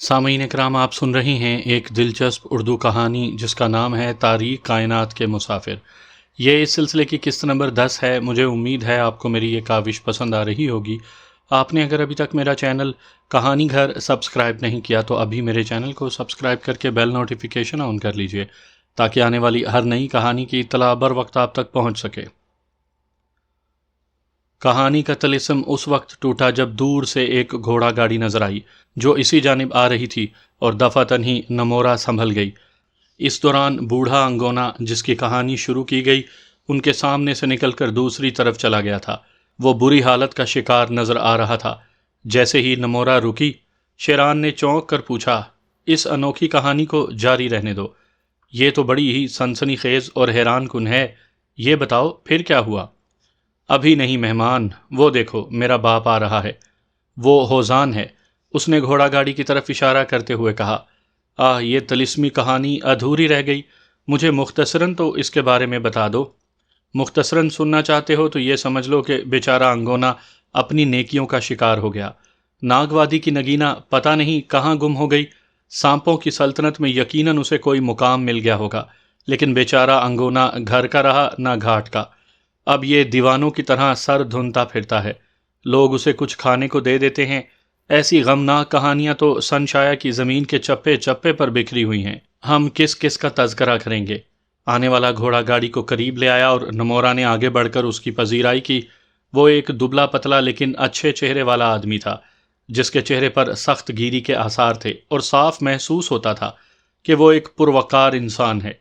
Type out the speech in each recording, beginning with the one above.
سامعین اکرام، آپ سن رہی ہیں ایک دلچسپ اردو کہانی جس کا نام ہے تاریخ کائنات کے مسافر۔ یہ اس سلسلے کی قسط نمبر 10 ہے۔ مجھے امید ہے آپ کو میری یہ کاوش پسند آ رہی ہوگی۔ آپ نے اگر ابھی تک میرا چینل کہانی گھر سبسکرائب نہیں کیا تو ابھی میرے چینل کو سبسکرائب کر کے بیل نوٹیفیکیشن آن کر لیجئے تاکہ آنے والی ہر نئی کہانی کی اطلاع بر وقت آپ تک پہنچ سکے۔ کہانی کا طلسم اس وقت ٹوٹا جب دور سے ایک گھوڑا گاڑی نظر آئی جو اسی جانب آ رہی تھی اور دفعتاً ہی نمورا سنبھل گئی۔ اس دوران بوڑھا انگونا جس کی کہانی شروع کی گئی ان کے سامنے سے نکل کر دوسری طرف چلا گیا تھا۔ وہ بری حالت کا شکار نظر آ رہا تھا۔ جیسے ہی نمورا رکی، شیران نے چونک کر پوچھا، اس انوکھی کہانی کو جاری رہنے دو، یہ تو بڑی ہی سنسنی خیز اور حیران کن ہے، یہ بتاؤ پھر کیا ہوا؟ ابھی نہیں مہمان، وہ دیکھو میرا باپ آ رہا ہے، وہ ہوزان ہے، اس نے گھوڑا گاڑی کی طرف اشارہ کرتے ہوئے کہا۔ یہ طلسمی کہانی ادھوری رہ گئی، مجھے مختصراً تو اس کے بارے میں بتا دو۔ مختصراً سننا چاہتے ہو تو یہ سمجھ لو کہ بیچارہ انگونا اپنی نیکیوں کا شکار ہو گیا۔ ناگوادی کی نگینا پتہ نہیں کہاں گم ہو گئی، سانپوں کی سلطنت میں یقیناً اسے کوئی مقام مل گیا ہوگا، لیکن بیچارہ انگونا گھر کا رہا نہ گھاٹ کا۔ اب یہ دیوانوں کی طرح سر دھنتا پھرتا ہے، لوگ اسے کچھ کھانے کو دے دیتے ہیں۔ ایسی غمناک کہانیاں تو سنشایا کی زمین کے چپے چپے پر بکھری ہوئی ہیں، ہم کس کس کا تذکرہ کریں گے؟ آنے والا گھوڑا گاڑی کو قریب لے آیا اور نمورا نے آگے بڑھ کر اس کی پذیرائی کی۔ وہ ایک دبلا پتلا لیکن اچھے چہرے والا آدمی تھا جس کے چہرے پر سخت گیری کے آثار تھے اور صاف محسوس ہوتا تھا کہ وہ ایک پروقار انسان ہے۔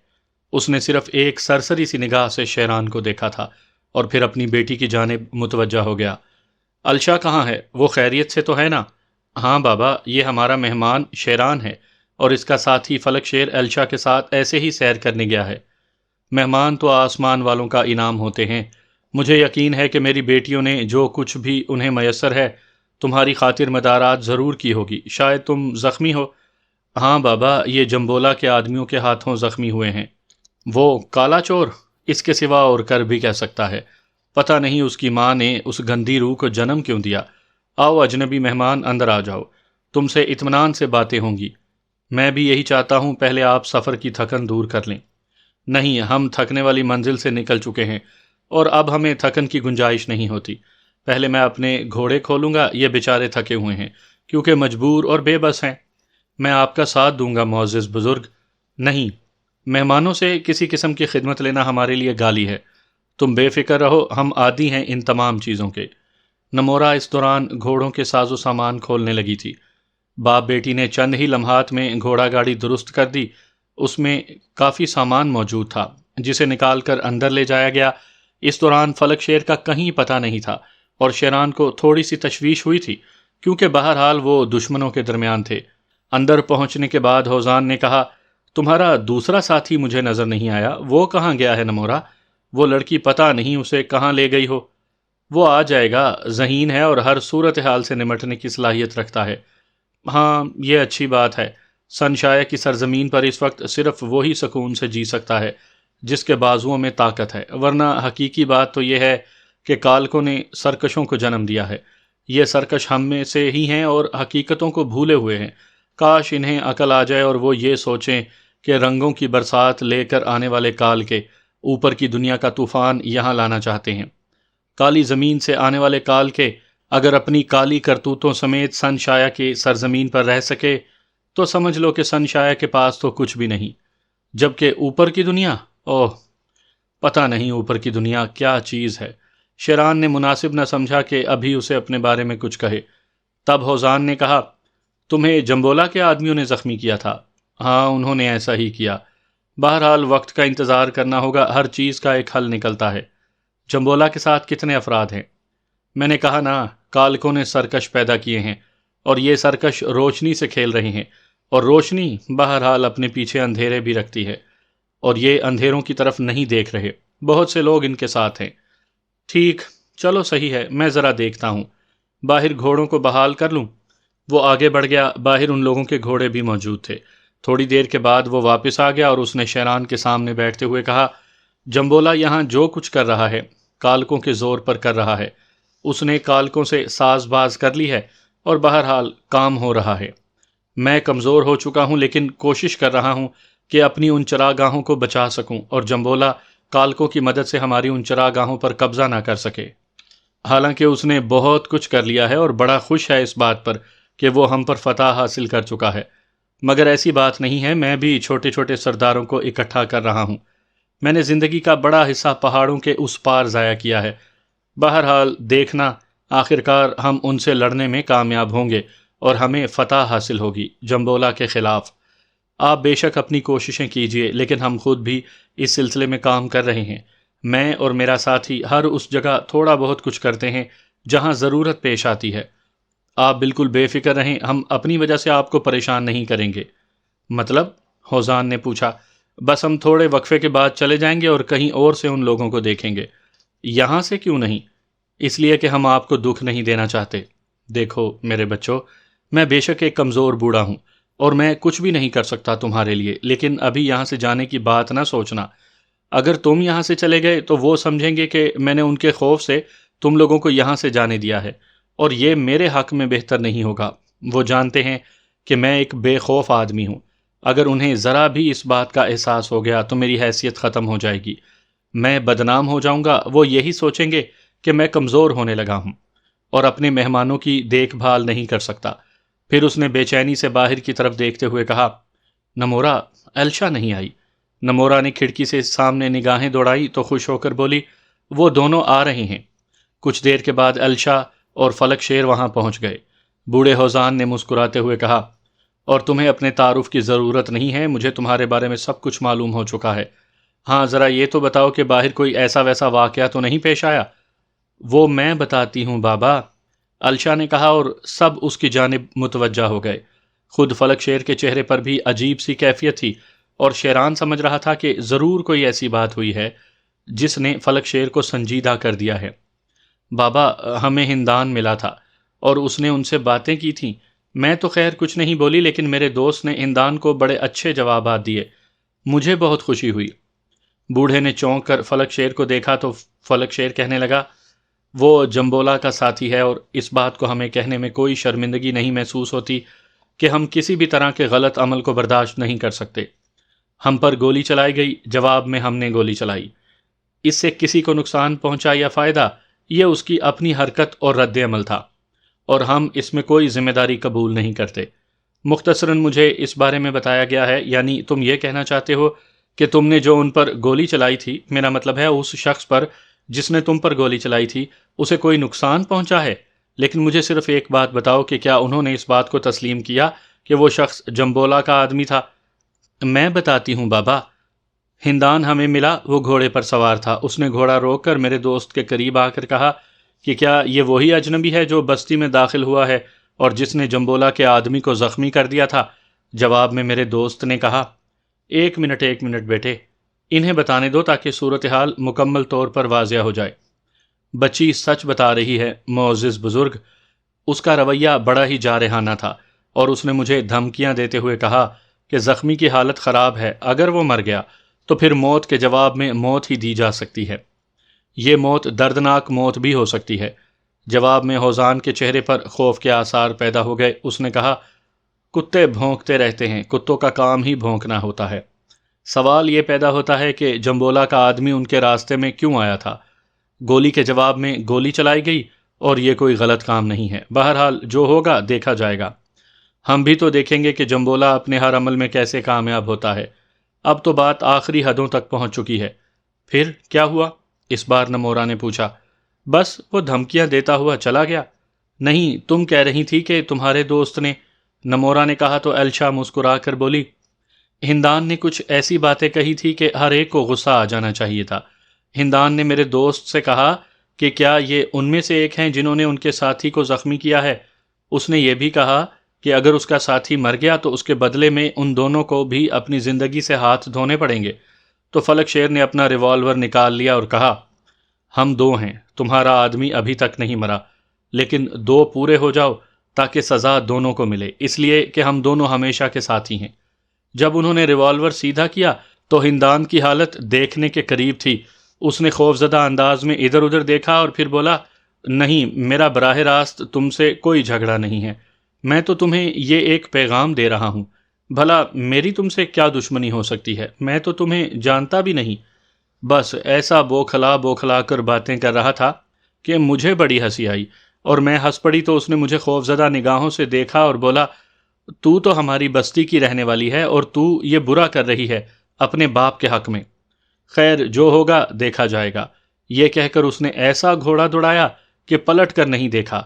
اس نے صرف ایک سرسری سی نگاہ سے شیران کو دیکھا تھا اور پھر اپنی بیٹی کی جانب متوجہ ہو گیا۔ الشا کہاں ہے؟ وہ خیریت سے تو ہے نا؟ ہاں بابا، یہ ہمارا مہمان شیران ہے اور اس کا ساتھی فلک شیر الشا کے ساتھ ایسے ہی سیر کرنے گیا ہے۔ مہمان تو آسمان والوں کا انعام ہوتے ہیں، مجھے یقین ہے کہ میری بیٹیوں نے جو کچھ بھی انہیں میسر ہے تمہاری خاطر مدارات ضرور کی ہوگی۔ شاید تم زخمی ہو؟ ہاں بابا، یہ جمبولا کے آدمیوں کے ہاتھوں زخمی ہوئے ہیں۔ وہ کالا چور؟ اس کے سوا اور کر بھی کہہ سکتا ہے، پتہ نہیں اس کی ماں نے اس گندی روح کو جنم کیوں دیا۔ آؤ اجنبی مہمان، اندر آ جاؤ، تم سے اطمینان سے باتیں ہوں گی۔ میں بھی یہی چاہتا ہوں، پہلے آپ سفر کی تھکن دور کر لیں۔ نہیں، ہم تھکنے والی منزل سے نکل چکے ہیں اور اب ہمیں تھکن کی گنجائش نہیں ہوتی۔ پہلے میں اپنے گھوڑے کھولوں گا، یہ بیچارے تھکے ہوئے ہیں کیونکہ مجبور اور بے بس ہیں۔ میں آپ کا ساتھ دوں گا معزز بزرگ۔ نہیں، مہمانوں سے کسی قسم کی خدمت لینا ہمارے لیے گالی ہے، تم بے فکر رہو، ہم عادی ہیں ان تمام چیزوں کے۔ نمورا اس دوران گھوڑوں کے ساز و سامان کھولنے لگی تھی۔ باپ بیٹی نے چند ہی لمحات میں گھوڑا گاڑی درست کر دی۔ اس میں کافی سامان موجود تھا جسے نکال کر اندر لے جایا گیا۔ اس دوران فلک شیر کا کہیں پتہ نہیں تھا اور شیران کو تھوڑی سی تشویش ہوئی تھی کیونکہ بہرحال وہ دشمنوں کے درمیان تھے۔ اندر پہنچنے کے بعد ہوزان نے کہا، تمہارا دوسرا ساتھی مجھے نظر نہیں آیا، وہ کہاں گیا ہے نمورا؟ وہ لڑکی پتہ نہیں اسے کہاں لے گئی ہو۔ وہ آ جائے گا، ذہین ہے اور ہر صورتحال سے نمٹنے کی صلاحیت رکھتا ہے۔ ہاں، یہ اچھی بات ہے۔ سنشایا کی سرزمین پر اس وقت صرف وہی سکون سے جی سکتا ہے جس کے بازوؤں میں طاقت ہے، ورنہ حقیقی بات تو یہ ہے کہ کالکوں نے سرکشوں کو جنم دیا ہے۔ یہ سرکش ہم میں سے ہی ہیں اور حقیقتوں کو بھولے ہوئے ہیں۔ کاش انہیں عقل آ جائے اور وہ یہ سوچیں کہ رنگوں کی برسات لے کر آنے والے کال کے اوپر کی دنیا کا طوفان یہاں لانا چاہتے ہیں۔ کالی زمین سے آنے والے کال کے اگر اپنی کالی کرتوتوں سمیت سنشایا کی سرزمین پر رہ سکے تو سمجھ لو کہ سنشایا کے پاس تو کچھ بھی نہیں، جبکہ اوپر کی دنیا، اوہ، پتہ نہیں اوپر کی دنیا کیا چیز ہے۔ شیران نے مناسب نہ سمجھا کہ ابھی اسے اپنے بارے میں کچھ کہے۔ تب ہوزان نے کہا، تمہیں جمبولا کے آدمیوں نے زخمی کیا تھا؟ ہاں، انہوں نے ایسا ہی کیا۔ بہرحال وقت کا انتظار کرنا ہوگا، ہر چیز کا ایک حل نکلتا ہے۔ جمبولا کے ساتھ کتنے افراد ہیں؟ میں نے کہا نا، کالکوں نے سرکش پیدا کیے ہیں اور یہ سرکش روشنی سے کھیل رہے ہیں، اور روشنی بہرحال اپنے پیچھے اندھیرے بھی رکھتی ہے، اور یہ اندھیروں کی طرف نہیں دیکھ رہے، بہت سے لوگ ان کے ساتھ ہیں۔ ٹھیک، چلو صحیح ہے، میں ذرا دیکھتا ہوں، باہر گھوڑوں کو بحال کر لوں۔ وہ آگے بڑھ گیا، باہر ان لوگوں کے گھوڑے بھی موجود تھے۔ تھوڑی دیر کے بعد وہ واپس آ گیا اور اس نے شیران کے سامنے بیٹھتے ہوئے کہا، جمبولا یہاں جو کچھ کر رہا ہے کالکوں کے زور پر کر رہا ہے، اس نے کالکوں سے ساز باز کر لی ہے اور بہرحال کام ہو رہا ہے۔ میں کمزور ہو چکا ہوں، لیکن کوشش کر رہا ہوں کہ اپنی ان چراگاہوں کو بچا سکوں اور جمبولا کالکوں کی مدد سے ہماری ان چراگاہوں پر قبضہ نہ کر سکے۔ حالانکہ اس نے بہت کچھ کر لیا ہے اور بڑا خوش ہے اس بات پر کہ وہ ہم پر فتح حاصل کر چکا ہے، مگر ایسی بات نہیں ہے، میں بھی چھوٹے چھوٹے سرداروں کو اکٹھا کر رہا ہوں۔ میں نے زندگی کا بڑا حصہ پہاڑوں کے اس پار ضائع کیا ہے۔ بہرحال دیکھنا، آخرکار ہم ان سے لڑنے میں کامیاب ہوں گے اور ہمیں فتح حاصل ہوگی جمبولا کے خلاف۔ آپ بے شک اپنی کوششیں کیجئے، لیکن ہم خود بھی اس سلسلے میں کام کر رہے ہیں۔ میں اور میرا ساتھی ہر اس جگہ تھوڑا بہت کچھ کرتے ہیں جہاں ضرورت پیش آتی ہے۔ آپ بالکل بے فکر رہیں، ہم اپنی وجہ سے آپ کو پریشان نہیں کریں گے۔ مطلب؟ ہوزان نے پوچھا۔ بس ہم تھوڑے وقفے کے بعد چلے جائیں گے اور کہیں اور سے ان لوگوں کو دیکھیں گے۔ یہاں سے کیوں نہیں؟ اس لیے کہ ہم آپ کو دکھ نہیں دینا چاہتے۔ دیکھو میرے بچوں، میں بے شک ایک کمزور بوڑھا ہوں اور میں کچھ بھی نہیں کر سکتا تمہارے لیے، لیکن ابھی یہاں سے جانے کی بات نہ سوچنا۔ اگر تم یہاں سے چلے گئے تو وہ سمجھیں گے کہ میں نے ان کے خوف سے تم لوگوں کو یہاں سے جانے دیا ہے، اور یہ میرے حق میں بہتر نہیں ہوگا۔ وہ جانتے ہیں کہ میں ایک بے خوف آدمی ہوں۔ اگر انہیں ذرا بھی اس بات کا احساس ہو گیا تو میری حیثیت ختم ہو جائے گی، میں بدنام ہو جاؤں گا۔ وہ یہی سوچیں گے کہ میں کمزور ہونے لگا ہوں اور اپنے مہمانوں کی دیکھ بھال نہیں کر سکتا۔ پھر اس نے بے چینی سے باہر کی طرف دیکھتے ہوئے کہا، نمورا، الشا نہیں آئی؟ نمورا نے کھڑکی سے سامنے نگاہیں دوڑائی تو خوش ہو کر بولی، وہ دونوں آ رہے ہیں۔ کچھ دیر کے بعد الشا اور فلک شیر وہاں پہنچ گئے۔ بوڑھے ہوزان نے مسکراتے ہوئے کہا، اور تمہیں اپنے تعارف کی ضرورت نہیں ہے، مجھے تمہارے بارے میں سب کچھ معلوم ہو چکا ہے۔ ہاں ذرا یہ تو بتاؤ کہ باہر کوئی ایسا ویسا واقعہ تو نہیں پیش آیا؟ وہ میں بتاتی ہوں بابا، الشا نے کہا، اور سب اس کی جانب متوجہ ہو گئے۔ خود فلک شیر کے چہرے پر بھی عجیب سی کیفیت تھی اور شیران سمجھ رہا تھا کہ ضرور کوئی ایسی بات ہوئی ہے جس نے فلک شیر کو سنجیدہ کر دیا ہے۔ بابا، ہمیں ہندان ملا تھا اور اس نے ان سے باتیں کی تھیں۔ میں تو خیر کچھ نہیں بولی، لیکن میرے دوست نے ہندان کو بڑے اچھے جوابات دیے۔ مجھے بہت خوشی ہوئی۔ بوڑھے نے چونک کر فلک شیر کو دیکھا تو فلک شیر کہنے لگا، وہ جمبولا کا ساتھی ہے اور اس بات کو ہمیں کہنے میں کوئی شرمندگی نہیں محسوس ہوتی کہ ہم کسی بھی طرح کے غلط عمل کو برداشت نہیں کر سکتے۔ ہم پر گولی چلائی گئی، جواب میں ہم نے گولی چلائی۔ اس سے کسی کو نقصان پہنچا یا فائدہ، یہ اس کی اپنی حرکت اور رد عمل تھا، اور ہم اس میں کوئی ذمہ داری قبول نہیں کرتے۔ مختصراً مجھے اس بارے میں بتایا گیا ہے، یعنی تم یہ کہنا چاہتے ہو کہ تم نے جو ان پر گولی چلائی تھی، میرا مطلب ہے اس شخص پر جس نے تم پر گولی چلائی تھی، اسے کوئی نقصان پہنچا ہے؟ لیکن مجھے صرف ایک بات بتاؤ کہ کیا انہوں نے اس بات کو تسلیم کیا کہ وہ شخص جمبولا کا آدمی تھا؟ میں بتاتی ہوں بابا، ہندان ہمیں ملا، وہ گھوڑے پر سوار تھا۔ اس نے گھوڑا روک کر میرے دوست کے قریب آ کر کہا کہ کیا یہ وہی اجنبی ہے جو بستی میں داخل ہوا ہے اور جس نے جمبولا کے آدمی کو زخمی کر دیا تھا؟ جواب میں میرے دوست نے کہا، ایک منٹ بیٹے، انہیں بتانے دو تاکہ صورتحال مکمل طور پر واضح ہو جائے۔ بچی سچ بتا رہی ہے معزز بزرگ۔ اس کا رویہ بڑا ہی جارحانہ تھا اور اس نے مجھے دھمکیاں دیتے ہوئے کہا کہ زخمی کی حالت خراب ہے، اگر وہ مر گیا تو پھر موت کے جواب میں موت ہی دی جا سکتی ہے۔ یہ موت دردناک موت بھی ہو سکتی ہے۔ جواب میں ہوزان کے چہرے پر خوف کے آثار پیدا ہو گئے۔ اس نے کہا، کتے بھونکتے رہتے ہیں، کتوں کا کام ہی بھونکنا ہوتا ہے۔ سوال یہ پیدا ہوتا ہے کہ جمبولا کا آدمی ان کے راستے میں کیوں آیا تھا؟ گولی کے جواب میں گولی چلائی گئی اور یہ کوئی غلط کام نہیں ہے۔ بہرحال جو ہوگا دیکھا جائے گا۔ ہم بھی تو دیکھیں گے کہ جمبولا اپنے ہر عمل میں کیسے کامیاب ہوتا ہے۔ اب تو بات آخری حدوں تک پہنچ چکی ہے۔ پھر کیا ہوا؟ اس بار نمورا نے پوچھا۔ بس وہ دھمکیاں دیتا ہوا چلا گیا۔ نہیں، تم کہہ رہی تھی کہ تمہارے دوست نے، نمورا نے کہا تو الشا مسکرا کر بولی، ہندان نے کچھ ایسی باتیں کہی تھی کہ ہر ایک کو غصہ آ جانا چاہیے تھا۔ ہندان نے میرے دوست سے کہا کہ کیا یہ ان میں سے ایک ہیں جنہوں نے ان کے ساتھی کو زخمی کیا ہے؟ اس نے یہ بھی کہا کہ اگر اس کا ساتھی مر گیا تو اس کے بدلے میں ان دونوں کو بھی اپنی زندگی سے ہاتھ دھونے پڑیں گے۔ تو فلک شیر نے اپنا ریوالور نکال لیا اور کہا، ہم دو ہیں، تمہارا آدمی ابھی تک نہیں مرا، لیکن دو پورے ہو جاؤ تاکہ سزا دونوں کو ملے، اس لیے کہ ہم دونوں ہمیشہ کے ساتھی ہیں۔ جب انہوں نے ریوالور سیدھا کیا تو ہندان کی حالت دیکھنے کے قریب تھی۔ اس نے خوفزدہ انداز میں ادھر ادھر دیکھا اور پھر بولا، نہیں، میرا براہ راست تم سے کوئی جھگڑا نہیں ہے، میں تو تمہیں یہ ایک پیغام دے رہا ہوں، بھلا میری تم سے کیا دشمنی ہو سکتی ہے؟ میں تو تمہیں جانتا بھی نہیں۔ بس ایسا بوکھلا بوکھلا کر باتیں کر رہا تھا کہ مجھے بڑی ہنسی آئی، اور میں ہنس پڑی تو اس نے مجھے خوفزدہ نگاہوں سے دیکھا اور بولا، تو تو ہماری بستی کی رہنے والی ہے اور تو یہ برا کر رہی ہے اپنے باپ کے حق میں۔ خیر جو ہوگا دیکھا جائے گا۔ یہ کہہ کر اس نے ایسا گھوڑا دوڑایا کہ پلٹ کر نہیں دیکھا۔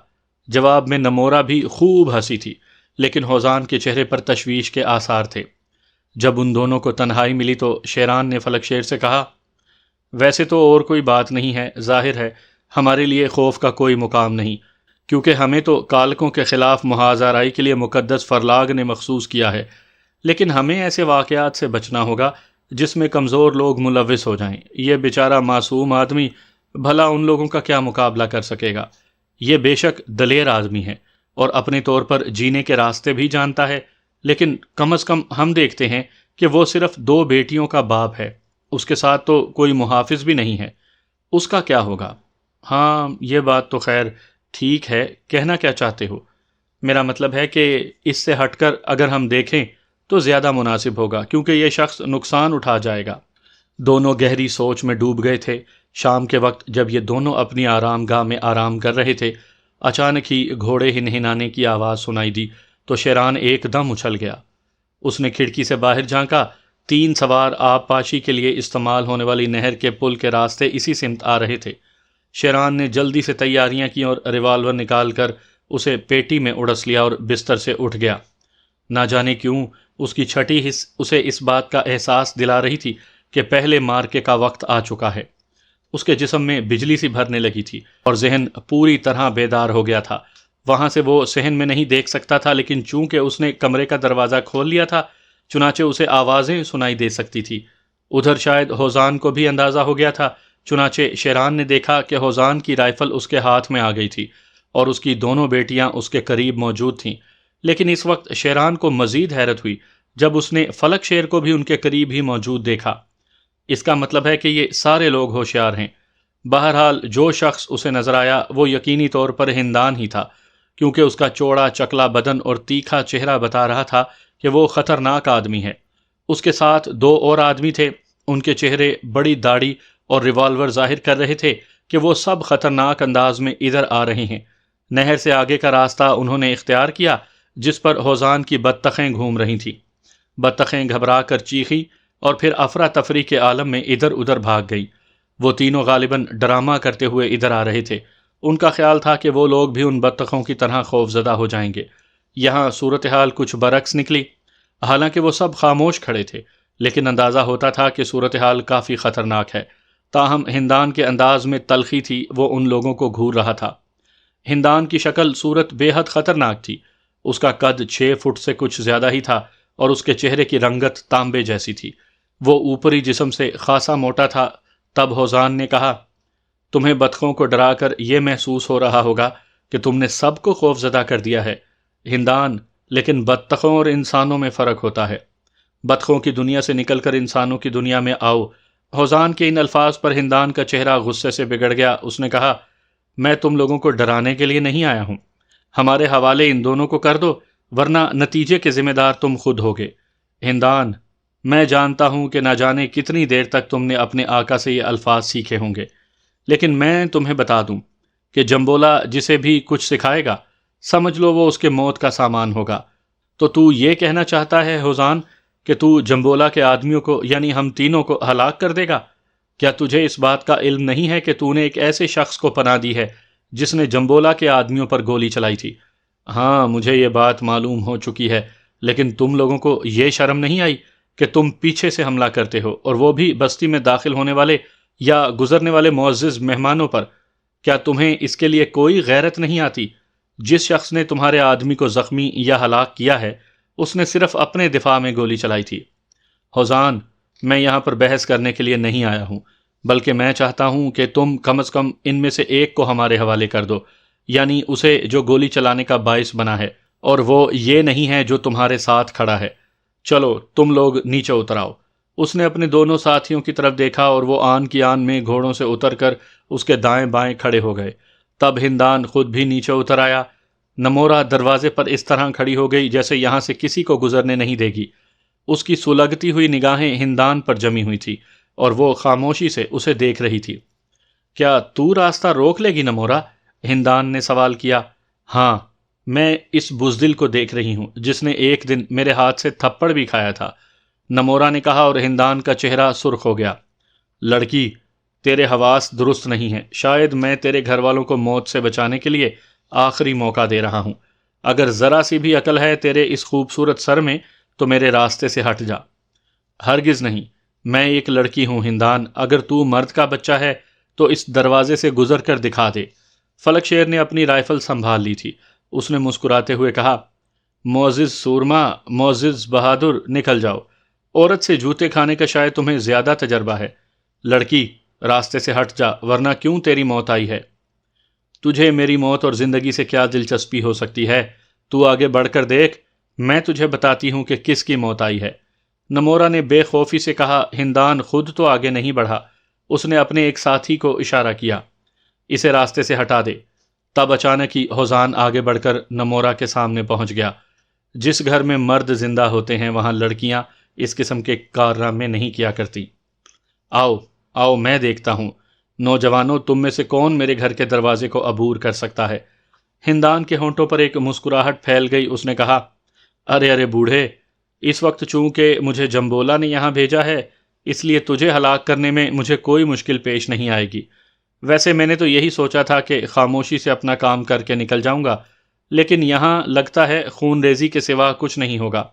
جواب میں نمورا بھی خوب ہنسی تھی، لیکن ہوزان کے چہرے پر تشویش کے آثار تھے۔ جب ان دونوں کو تنہائی ملی تو شیران نے فلک شیر سے کہا، ویسے تو اور کوئی بات نہیں ہے، ظاہر ہے ہمارے لیے خوف کا کوئی مقام نہیں، کیونکہ ہمیں تو کالکوں کے خلاف محاذ آرائی کے لیے مقدس فرلاگ نے مخصوص کیا ہے، لیکن ہمیں ایسے واقعات سے بچنا ہوگا جس میں کمزور لوگ ملوث ہو جائیں۔ یہ بیچارہ معصوم آدمی بھلا ان لوگوں کا کیا مقابلہ کر سکے گا؟ یہ بے شک دلیر آدمی ہے اور اپنے طور پر جینے کے راستے بھی جانتا ہے، لیکن کم از کم ہم دیکھتے ہیں کہ وہ صرف 2 بیٹیوں کا باپ ہے، اس کے ساتھ تو کوئی محافظ بھی نہیں ہے، اس کا کیا ہوگا؟ ہاں یہ بات تو خیر ٹھیک ہے، کہنا کیا چاہتے ہو؟ میرا مطلب ہے کہ اس سے ہٹ کر اگر ہم دیکھیں تو زیادہ مناسب ہوگا، کیونکہ یہ شخص نقصان اٹھا جائے گا۔ دونوں گہری سوچ میں ڈوب گئے تھے۔ شام کے وقت جب یہ دونوں اپنی آرام گاہ میں آرام کر رہے تھے، اچانک ہی گھوڑے ہنہنانے کی آواز سنائی دی تو شیران ایک دم اچھل گیا۔ اس نے کھڑکی سے باہر جھانکا، 3 سوار آب پاشی کے لیے استعمال ہونے والی نہر کے پل کے راستے اسی سمت آ رہے تھے۔ شیران نے جلدی سے تیاریاں کی اور ریوالور نکال کر اسے پیٹی میں اڑس لیا اور بستر سے اٹھ گیا۔ نہ جانے کیوں اس کی چھٹی حص اسے اس بات کا احساس دلا رہی تھی کہ پہلے مارکے کا وقت آ چکا ہے۔ اس کے جسم میں بجلی سی بھرنے لگی تھی اور ذہن پوری طرح بیدار ہو گیا تھا۔ وہاں سے وہ صحن میں نہیں دیکھ سکتا تھا، لیکن چونکہ اس نے کمرے کا دروازہ کھول لیا تھا چنانچہ اسے آوازیں سنائی دے سکتی تھی۔ ادھر شاید ہوزان کو بھی اندازہ ہو گیا تھا، چنانچہ شیران نے دیکھا کہ ہوزان کی رائفل اس کے ہاتھ میں آ گئی تھی اور اس کی دونوں بیٹیاں اس کے قریب موجود تھیں۔ لیکن اس وقت شیران کو مزید حیرت ہوئی جب اس نے فلک شیر کو بھی ان کے قریب ہی موجود دیکھا۔ اس کا مطلب ہے کہ یہ سارے لوگ ہوشیار ہیں۔ بہرحال جو شخص اسے نظر آیا وہ یقینی طور پر ہندان ہی تھا، کیونکہ اس کا چوڑا چکلا بدن اور تیکھا چہرہ بتا رہا تھا کہ وہ خطرناک آدمی ہے۔ اس کے ساتھ 2 اور آدمی تھے، ان کے چہرے بڑی داڑھی اور ریوالور ظاہر کر رہے تھے کہ وہ سب خطرناک انداز میں ادھر آ رہے ہیں۔ نہر سے آگے کا راستہ انہوں نے اختیار کیا جس پر ہوزان کی بطخیں گھوم رہی تھیں۔ بطخیں گھبرا کر چیخی اور پھر افراتفری کے عالم میں ادھر ادھر بھاگ گئی۔ وہ تینوں غالباً ڈرامہ کرتے ہوئے ادھر آ رہے تھے۔ ان کا خیال تھا کہ وہ لوگ بھی ان بطخوں کی طرح خوفزدہ ہو جائیں گے۔ یہاں صورتحال کچھ برعکس نکلی۔ حالانکہ وہ سب خاموش کھڑے تھے، لیکن اندازہ ہوتا تھا کہ صورتحال کافی خطرناک ہے۔ تاہم ہندان کے انداز میں تلخی تھی، وہ ان لوگوں کو گھور رہا تھا۔ ہندان کی شکل صورت بے حد خطرناک تھی۔ اس کا قد 6 فٹ سے کچھ زیادہ ہی تھا اور اس کے چہرے کی رنگت تانبے جیسی تھی۔ وہ اوپری جسم سے خاصا موٹا تھا۔ تب ہوزان نے کہا، تمہیں بطخوں کو ڈرا کر یہ محسوس ہو رہا ہوگا کہ تم نے سب کو خوفزدہ کر دیا ہے ہندان، لیکن بطخوں اور انسانوں میں فرق ہوتا ہے۔ بطخوں کی دنیا سے نکل کر انسانوں کی دنیا میں آؤ۔ ہوزان کے ان الفاظ پر ہندان کا چہرہ غصے سے بگڑ گیا۔ اس نے کہا، میں تم لوگوں کو ڈرانے کے لیے نہیں آیا ہوں۔ ہمارے حوالے ان دونوں کو کر دو، ورنہ نتیجے کے ذمہ دار تم خود ہوگے۔ ہندان، میں جانتا ہوں کہ نہ جانے کتنی دیر تک تم نے اپنے آقا سے یہ الفاظ سیکھے ہوں گے، لیکن میں تمہیں بتا دوں کہ جمبولا جسے بھی کچھ سکھائے گا سمجھ لو وہ اس کے موت کا سامان ہوگا۔ تو یہ کہنا چاہتا ہے ہوزان کہ تو جمبولا کے آدمیوں کو یعنی ہم تینوں کو ہلاک کر دے گا؟ کیا تجھے اس بات کا علم نہیں ہے کہ تو نے ایک ایسے شخص کو پناہ دی ہے جس نے جمبولا کے آدمیوں پر گولی چلائی تھی؟ ہاں مجھے یہ بات معلوم ہو چکی ہے، لیکن تم لوگوں کو یہ شرم نہیں آئی کہ تم پیچھے سے حملہ کرتے ہو، اور وہ بھی بستی میں داخل ہونے والے یا گزرنے والے معزز مہمانوں پر؟ کیا تمہیں اس کے لیے کوئی غیرت نہیں آتی؟ جس شخص نے تمہارے آدمی کو زخمی یا ہلاک کیا ہے اس نے صرف اپنے دفاع میں گولی چلائی تھی۔ ہوزان، میں یہاں پر بحث کرنے کے لیے نہیں آیا ہوں، بلکہ میں چاہتا ہوں کہ تم کم از کم ان میں سے ایک کو ہمارے حوالے کر دو، یعنی اسے جو گولی چلانے کا باعث بنا ہے، اور وہ یہ نہیں ہے جو تمہارے ساتھ کھڑا ہے۔ چلو تم لوگ نیچے اتر آؤ۔ اس نے اپنے دونوں ساتھیوں کی طرف دیکھا اور وہ آن کی آن میں گھوڑوں سے اتر کر اس کے دائیں بائیں کھڑے ہو گئے۔ تب ہندان خود بھی نیچے اتر آیا۔ نمورا دروازے پر اس طرح کھڑی ہو گئی جیسے یہاں سے کسی کو گزرنے نہیں دے گی۔ اس کی سلگتی ہوئی نگاہیں ہندان پر جمی ہوئی تھی اور وہ خاموشی سے اسے دیکھ رہی تھی۔ کیا تو راستہ روک لے گی نمورا؟ ہندان نے سوال کیا۔ ہاں، میں اس بزدل کو دیکھ رہی ہوں جس نے ایک دن میرے ہاتھ سے تھپڑ بھی کھایا تھا، نمورا نے کہا، اور ہندان کا چہرہ سرخ ہو گیا۔ لڑکی، تیرے حواس درست نہیں ہیں۔ شاید میں تیرے گھر والوں کو موت سے بچانے کے لیے آخری موقع دے رہا ہوں۔ اگر ذرا سی بھی عقل ہے تیرے اس خوبصورت سر میں تو میرے راستے سے ہٹ جا۔ ہرگز نہیں، میں ایک لڑکی ہوں ہندان، اگر تو مرد کا بچہ ہے تو اس دروازے سے گزر کر دکھا دے۔ فلک شیر نے اپنی رائفل سنبھال لی تھی۔ اس نے مسکراتے ہوئے کہا، معزز سورما، معزز بہادر، نکل جاؤ۔ عورت سے جوتے کھانے کا شاید تمہیں زیادہ تجربہ ہے۔ لڑکی، راستے سے ہٹ جا، ورنہ کیوں تیری موت آئی ہے؟ تجھے میری موت اور زندگی سے کیا دلچسپی ہو سکتی ہے؟ تو آگے بڑھ کر دیکھ، میں تجھے بتاتی ہوں کہ کس کی موت آئی ہے۔ نمورا نے بے خوفی سے کہا۔ ہندان خود تو آگے نہیں بڑھا۔ اس نے اپنے ایک ساتھی کو اشارہ کیا، اسے راستے سے ہٹا دے۔ تب اچانک ہی ہوزان آگے بڑھ کر نمورا کے سامنے پہنچ گیا۔ جس گھر میں مرد زندہ ہوتے ہیں وہاں لڑکیاں اس قسم کے کارنامے نہیں کیا کرتی۔ آؤ آؤ، میں دیکھتا ہوں، نوجوانوں، تم میں سے کون میرے گھر کے دروازے کو عبور کر سکتا ہے؟ ہندان کے ہونٹوں پر ایک مسکراہٹ پھیل گئی۔ اس نے کہا، ارے ارے بوڑھے، اس وقت چونکہ مجھے جمبولا نے یہاں بھیجا ہے اس لیے تجھے ہلاک کرنے میں مجھے کوئی مشکل پیش نہیں آئے گی۔ ویسے میں نے تو یہی سوچا تھا کہ خاموشی سے اپنا کام کر کے نکل جاؤں گا، لیکن یہاں لگتا ہے خون ریزی کے سوا کچھ نہیں ہوگا۔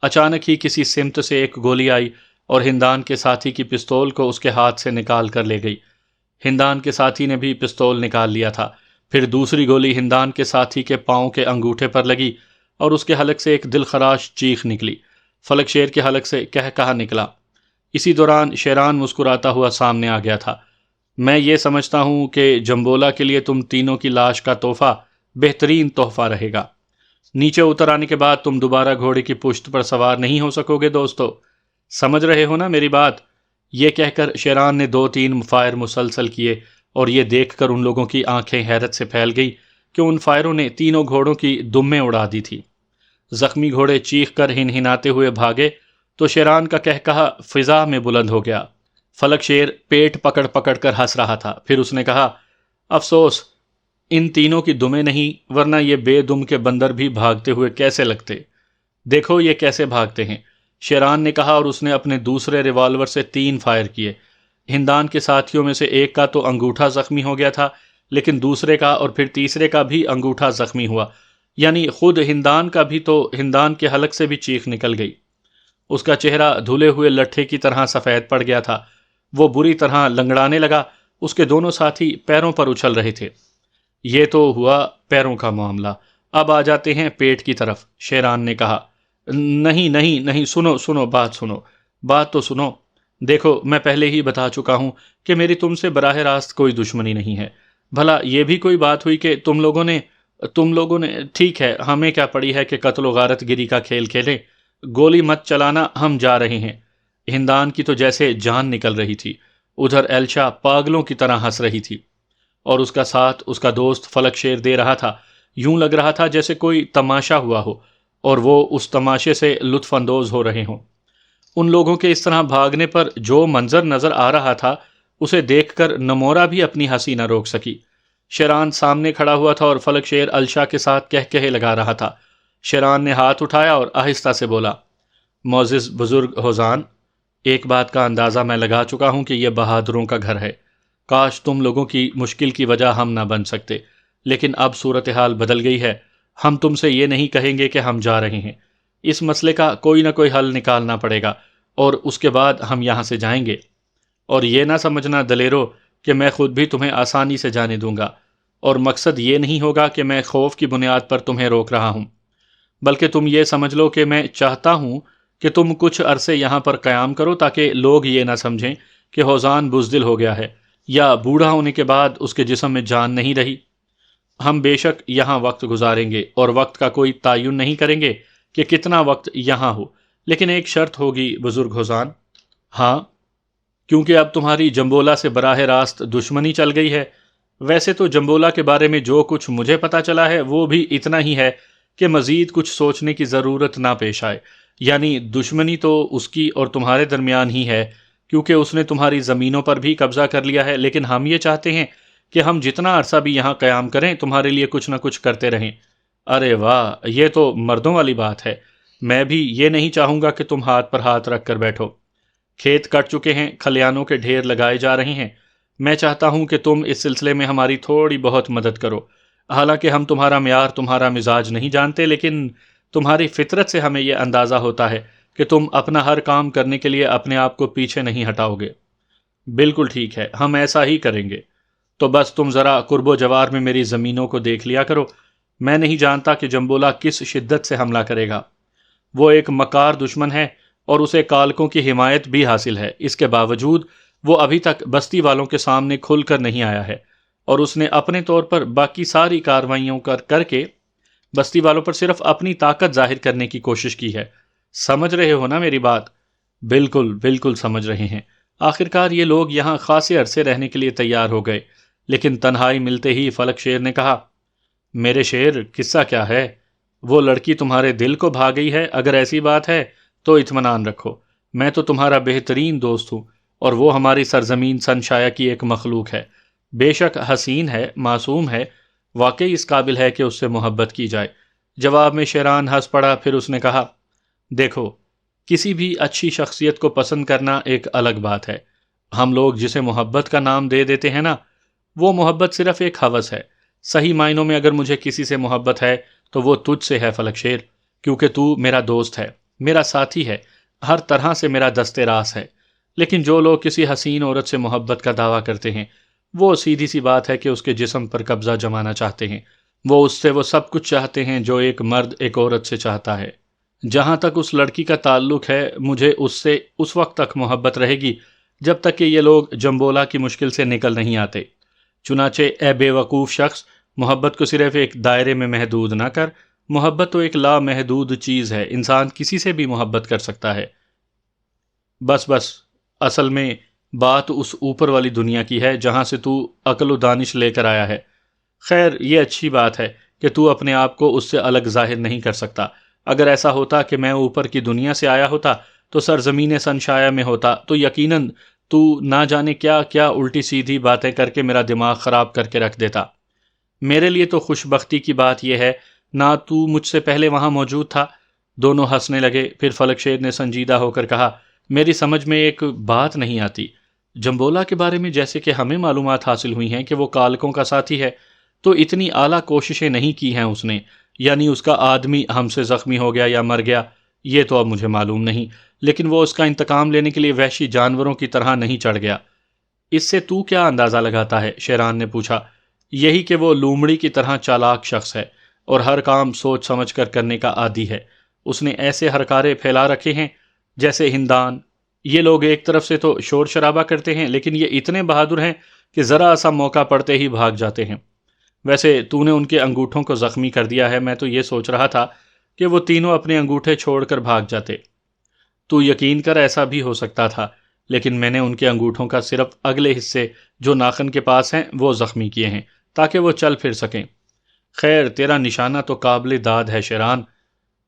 اچانک ہی کسی سمت سے ایک گولی آئی اور ہندان کے ساتھی کی پستول کو اس کے ہاتھ سے نکال کر لے گئی۔ ہندان کے ساتھی نے بھی پستول نکال لیا تھا۔ پھر دوسری گولی ہندان کے ساتھی کے پاؤں کے انگوٹھے پر لگی اور اس کے حلق سے ایک دل خراش چیخ نکلی۔ فلک شیر کے حلق سے کہا نکلا۔ اسی دوران شیران مسکراتا ہوا سامنے آ گیا تھا۔ میں یہ سمجھتا ہوں کہ جمبولا کے لیے تم تینوں کی لاش کا تحفہ بہترین تحفہ رہے گا۔ نیچے اتر آنے کے بعد تم دوبارہ گھوڑے کی پشت پر سوار نہیں ہو سکو گے دوستو، سمجھ رہے ہو نا میری بات؟ یہ کہہ کر شیران نے 2-3 فائر مسلسل کیے اور یہ دیکھ کر ان لوگوں کی آنکھیں حیرت سے پھیل گئی کہ ان فائروں نے تینوں گھوڑوں کی دمیں اڑا دی تھی۔ زخمی گھوڑے چیخ کر ہنہناتے ہوئے بھاگے تو شیران کا کہا فضا میں بلند ہو گیا۔ فلک شیر پیٹ پکڑ پکڑ کر ہنس رہا تھا۔ پھر اس نے کہا، افسوس ان تینوں کی دمیں نہیں، ورنہ یہ بے دم کے بندر بھی بھاگتے ہوئے کیسے لگتے۔ دیکھو یہ کیسے بھاگتے ہیں، شیران نے کہا، اور اس نے اپنے دوسرے ریوالور سے 3 فائر کیے۔ ہندان کے ساتھیوں میں سے ایک کا تو انگوٹھا زخمی ہو گیا تھا، لیکن دوسرے کا اور پھر تیسرے کا بھی انگوٹھا زخمی ہوا، یعنی خود ہندان کا بھی، تو ہندان کے حلق سے بھی چیخ نکل گئی۔ اس کا چہرہ دھلے ہوئے لٹھے کی طرح سفید پڑ گیا تھا۔ وہ بری طرح لنگڑانے لگا۔ اس کے دونوں ساتھی پیروں پر اچھل رہے تھے۔ یہ تو ہوا پیروں کا معاملہ، اب آ جاتے ہیں پیٹ کی طرف، شیران نے کہا۔ نہیں نہیں نہیں، سنو، بات تو سنو۔ دیکھو میں پہلے ہی بتا چکا ہوں کہ میری تم سے براہ راست کوئی دشمنی نہیں ہے۔ بھلا یہ بھی کوئی بات ہوئی کہ تم لوگوں نے ٹھیک ہے، ہمیں کیا پڑی ہے کہ قتل و غارت گری کا کھیل کھیلیں، گولی مت چلانا، ہم جا رہے ہیں۔ ہندان کی تو جیسے جان نکل رہی تھی، ادھر ایلشا پاگلوں کی طرح ہنس رہی تھی، اور اس کا ساتھ اس کا دوست فلک شیر دے رہا تھا۔ یوں لگ رہا تھا جیسے کوئی تماشا ہوا ہو اور وہ اس تماشے سے لطف اندوز ہو رہے ہوں۔ ان لوگوں کے اس طرح بھاگنے پر جو منظر نظر آ رہا تھا اسے دیکھ کر نمورا بھی اپنی ہنسی نہ روک سکی۔ شیران سامنے کھڑا ہوا تھا اور فلک شیر الشا کے ساتھ کہے لگا رہا تھا۔ شیران نے ہاتھ اٹھایا اور آہستہ سے بولا، معزز بزرگ ہوزان، ایک بات کا اندازہ میں لگا چکا ہوں کہ یہ بہادروں کا گھر ہے۔ کاش تم لوگوں کی مشکل کی وجہ ہم نہ بن سکتے، لیکن اب صورتحال بدل گئی ہے۔ ہم تم سے یہ نہیں کہیں گے کہ ہم جا رہے ہیں، اس مسئلے کا کوئی نہ کوئی حل نکالنا پڑے گا اور اس کے بعد ہم یہاں سے جائیں گے۔ اور یہ نہ سمجھنا دلیرو کہ میں خود بھی تمہیں آسانی سے جانے دوں گا، اور مقصد یہ نہیں ہوگا کہ میں خوف کی بنیاد پر تمہیں روک رہا ہوں، بلکہ تم یہ سمجھ لو کہ میں چاہتا ہوں کہ تم کچھ عرصے یہاں پر قیام کرو تاکہ لوگ یہ نہ سمجھیں کہ ہوزان بزدل ہو گیا ہے یا بوڑھا ہونے کے بعد اس کے جسم میں جان نہیں رہی۔ ہم بے شک یہاں وقت گزاریں گے اور وقت کا کوئی تعین نہیں کریں گے کہ کتنا وقت یہاں ہو، لیکن ایک شرط ہوگی بزرگ ہوزان۔ ہاں، کیونکہ اب تمہاری جمبولا سے براہ راست دشمنی چل گئی ہے، ویسے تو جمبولا کے بارے میں جو کچھ مجھے پتا چلا ہے وہ بھی اتنا ہی ہے کہ مزید کچھ سوچنے کی ضرورت نہ پیش آئے، یعنی دشمنی تو اس کی اور تمہارے درمیان ہی ہے، کیونکہ اس نے تمہاری زمینوں پر بھی قبضہ کر لیا ہے، لیکن ہم یہ چاہتے ہیں کہ ہم جتنا عرصہ بھی یہاں قیام کریں تمہارے لیے کچھ نہ کچھ کرتے رہیں۔ ارے واہ، یہ تو مردوں والی بات ہے۔ میں بھی یہ نہیں چاہوں گا کہ تم ہاتھ پر ہاتھ رکھ کر بیٹھو۔ کھیت کٹ چکے ہیں، کھلیانوں کے ڈھیر لگائے جا رہے ہیں، میں چاہتا ہوں کہ تم اس سلسلے میں ہماری تھوڑی بہت مدد کرو۔ حالانکہ ہم تمہارا معیار، تمہارا مزاج نہیں جانتے، لیکن تمہاری فطرت سے ہمیں یہ اندازہ ہوتا ہے کہ تم اپنا ہر کام کرنے کے لیے اپنے آپ کو پیچھے نہیں ہٹاؤ گے۔ بالکل ٹھیک ہے، ہم ایسا ہی کریں گے۔ تو بس تم ذرا قرب و جوار میں میری زمینوں کو دیکھ لیا کرو۔ میں نہیں جانتا کہ جمبولا کس شدت سے حملہ کرے گا۔ وہ ایک مکار دشمن ہے اور اسے کالکوں کی حمایت بھی حاصل ہے۔ اس کے باوجود وہ ابھی تک بستی والوں کے سامنے کھل کر نہیں آیا ہے، اور اس نے اپنے طور پر باقی ساری کارروائیوں کر کے بستی والوں پر صرف اپنی طاقت ظاہر کرنے کی کوشش کی ہے۔ سمجھ رہے ہو نا میری بات؟ بالکل بالکل سمجھ رہے ہیں۔ آخرکار یہ لوگ یہاں خاصے عرصے رہنے کے لیے تیار ہو گئے، لیکن تنہائی ملتے ہی فلک شیر نے کہا، میرے شیر، قصہ کیا ہے؟ وہ لڑکی تمہارے دل کو بھا گئی ہے؟ اگر ایسی بات ہے تو اطمینان رکھو، میں تو تمہارا بہترین دوست ہوں، اور وہ ہماری سرزمین سنشایا کی ایک مخلوق ہے۔ بے شک حسین ہے، معصوم ہے، واقعی اس قابل ہے کہ اس سے محبت کی جائے۔ جواب میں شیران ہنس پڑا، پھر اس نے کہا، دیکھو، کسی بھی اچھی شخصیت کو پسند کرنا ایک الگ بات ہے۔ ہم لوگ جسے محبت کا نام دے دیتے ہیں نا، وہ محبت صرف ایک ہوس ہے۔ صحیح معنوں میں اگر مجھے کسی سے محبت ہے تو وہ تجھ سے ہے فلک شیر، کیونکہ تو میرا دوست ہے، میرا ساتھی ہے، ہر طرح سے میرا دستے راس ہے۔ لیکن جو لوگ کسی حسین عورت سے محبت کا دعویٰ کرتے ہیں، وہ سیدھی سی بات ہے کہ اس کے جسم پر قبضہ جمانا چاہتے ہیں۔ وہ اس سے وہ سب کچھ چاہتے ہیں جو ایک مرد ایک عورت سے چاہتا ہے۔ جہاں تک اس لڑکی کا تعلق ہے، مجھے اس سے اس وقت تک محبت رہے گی جب تک کہ یہ لوگ جمبولا کی مشکل سے نکل نہیں آتے۔ چنانچہ اے بے وقوف شخص، محبت کو صرف ایک دائرے میں محدود نہ کر۔ محبت تو ایک لامحدود چیز ہے، انسان کسی سے بھی محبت کر سکتا ہے۔ بس اصل میں بات اس اوپر والی دنیا کی ہے جہاں سے تو عقل و دانش لے کر آیا ہے۔ خیر، یہ اچھی بات ہے کہ تو اپنے آپ کو اس سے الگ ظاہر نہیں کر سکتا۔ اگر ایسا ہوتا کہ میں اوپر کی دنیا سے آیا ہوتا تو سرزمین سنشایا میں ہوتا تو یقیناً تو نہ جانے کیا کیا الٹی سیدھی باتیں کر کے میرا دماغ خراب کر کے رکھ دیتا۔ میرے لیے تو خوش بختی کی بات یہ ہے نہ تو مجھ سے پہلے وہاں موجود تھا۔ دونوں ہنسنے لگے، پھر فلک شیر نے سنجیدہ ہو کر کہا، میری سمجھ میں ایک بات نہیں آتی۔ جمبولا کے بارے میں جیسے کہ ہمیں معلومات حاصل ہوئی ہیں کہ وہ کالکوں کا ساتھی ہے، تو اتنی اعلیٰ کوششیں نہیں کی ہیں اس نے، یعنی اس کا آدمی ہم سے زخمی ہو گیا یا مر گیا، یہ تو اب مجھے معلوم نہیں، لیکن وہ اس کا انتقام لینے کے لیے وحشی جانوروں کی طرح نہیں چڑھ گیا۔ اس سے تو کیا اندازہ لگاتا ہے؟ شیران نے پوچھا۔ یہی کہ وہ لومڑی کی طرح چالاک شخص ہے اور ہر کام سوچ سمجھ کر کرنے کا عادی ہے۔ اس نے ایسے ہرکارے پھیلا رکھے ہیں جیسے ہندان۔ یہ لوگ ایک طرف سے تو شور شرابہ کرتے ہیں، لیکن یہ اتنے بہادر ہیں کہ ذرا سا موقع پڑتے ہی بھاگ جاتے ہیں۔ ویسے تو نے ان کے انگوٹھوں کو زخمی کر دیا ہے، میں تو یہ سوچ رہا تھا کہ وہ تینوں اپنے انگوٹھے چھوڑ کر بھاگ جاتے۔ تو یقین کر ایسا بھی ہو سکتا تھا، لیکن میں نے ان کے انگوٹھوں کا صرف اگلے حصے جو ناخن کے پاس ہیں وہ زخمی کیے ہیں تاکہ وہ چل پھر سکیں۔ خیر، تیرا نشانہ تو قابل داد ہے شیران۔